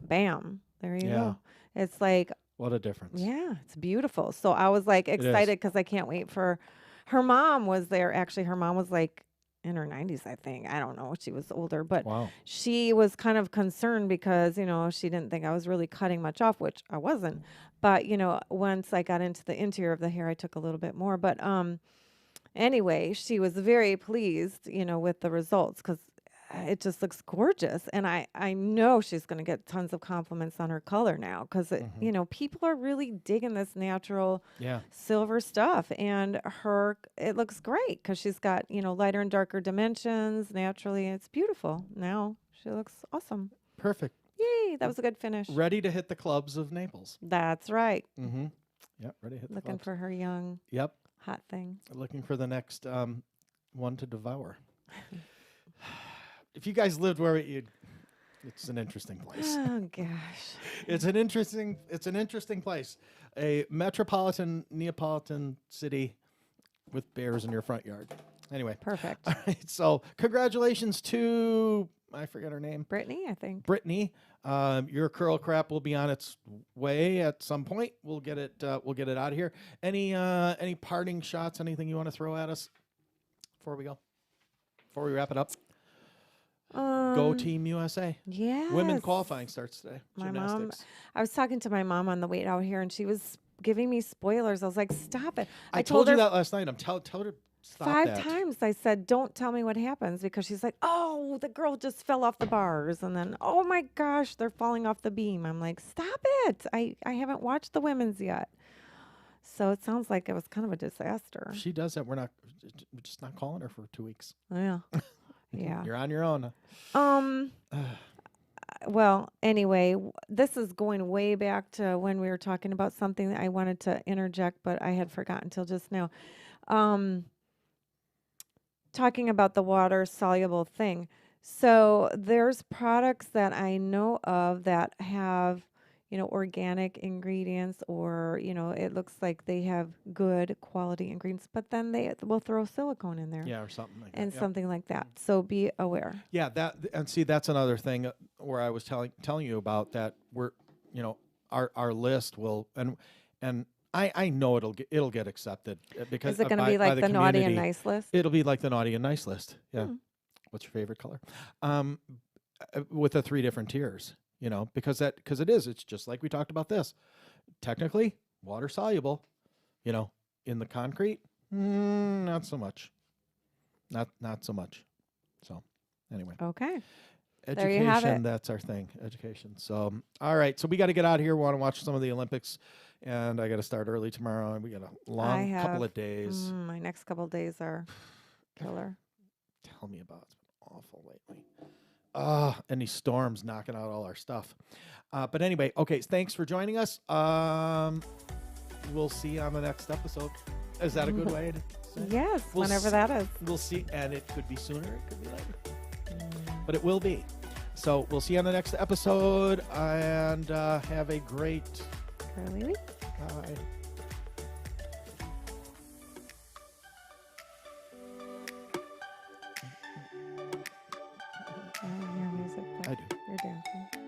Bam. There you go. It's like, what a difference. yeah, it's beautiful. So I was like excited because I can't wait for her mom was there. Actually, her mom was like in her 90s, I think. I don't know. She was older, but Wow. she was kind of concerned because, she didn't think I was really cutting much off, which I wasn't. But, once I got into the interior of the hair, I took a little bit more. But anyway, she was very pleased, with the results because it just looks gorgeous. And I know she's going to get tons of compliments on her color now because, people are really digging this natural silver stuff. And it looks great because she's got, lighter and darker dimensions naturally. It's beautiful. Now she looks awesome. Perfect. Yay. That was a good finish. Ready to hit the clubs of Naples. That's right. Mm-hmm. Yep. Ready to hit the Looking clubs. for her young hot thing. Looking for the next one to devour. If you guys lived where it's an interesting place. Oh gosh. It's an interesting place. A metropolitan Neapolitan city with bears in your front yard. Anyway. Perfect. All right, so congratulations to, I forget her name. Brittany, I think. Brittany. Your curl crap will be on its way at some point. We'll get it out of here. Any parting shots, anything you want to throw at us before we go? Before we wrap it up? Go Team USA. Yeah. Women qualifying starts today. My Gymnastics. mom, I was talking to my mom on the way out here, and she was giving me spoilers. I was like, stop it. I told you that last night. Tell her stop 5 that. times. I said, don't tell me what happens, because she's like, oh, the girl just fell off the bars. And then, oh my gosh, they're falling off the beam. I'm like, stop it. I haven't watched the women's yet. So it sounds like it was kind of a disaster. If she does that, we're just not calling her for 2 weeks. Yeah. Yeah. You're on your own. Well, anyway, this is going way back to when we were talking about something that I wanted to interject, but I had forgotten till just now. Talking about the water soluble thing. So there's products that I know of that have, organic ingredients, or, it looks like they have good quality ingredients, but then they will throw silicone in there. Yeah, or something like that. And something like that. So be aware. Yeah, that's another thing where I was telling you about that. We're, our list will, and I know it'll get accepted because is it going to be like the naughty and nice list? It'll be like the naughty and nice list. Yeah. What's your favorite color? With the 3 different tiers. Because it's just like we talked about this. Technically, water soluble, in the concrete, not so much. Not so much. So, anyway. Okay. There you have Education, it. that's our thing. Education. So, all right. So we got to get out of here. We want to watch some of the Olympics, and I got to start early tomorrow. And we got a long couple of days. My next couple of days are killer. Tell me about it. It's been awful lately. And these storms knocking out all our stuff. But anyway, okay. Thanks for joining us. We'll see you on the next episode. Is that a good way to say it? Yes, We'll whenever s- that is. We'll see. And it could be sooner. It could be later. But it will be. So we'll see you on the next episode. And have a great Curly week. bye. Your music. I do. You're dancing.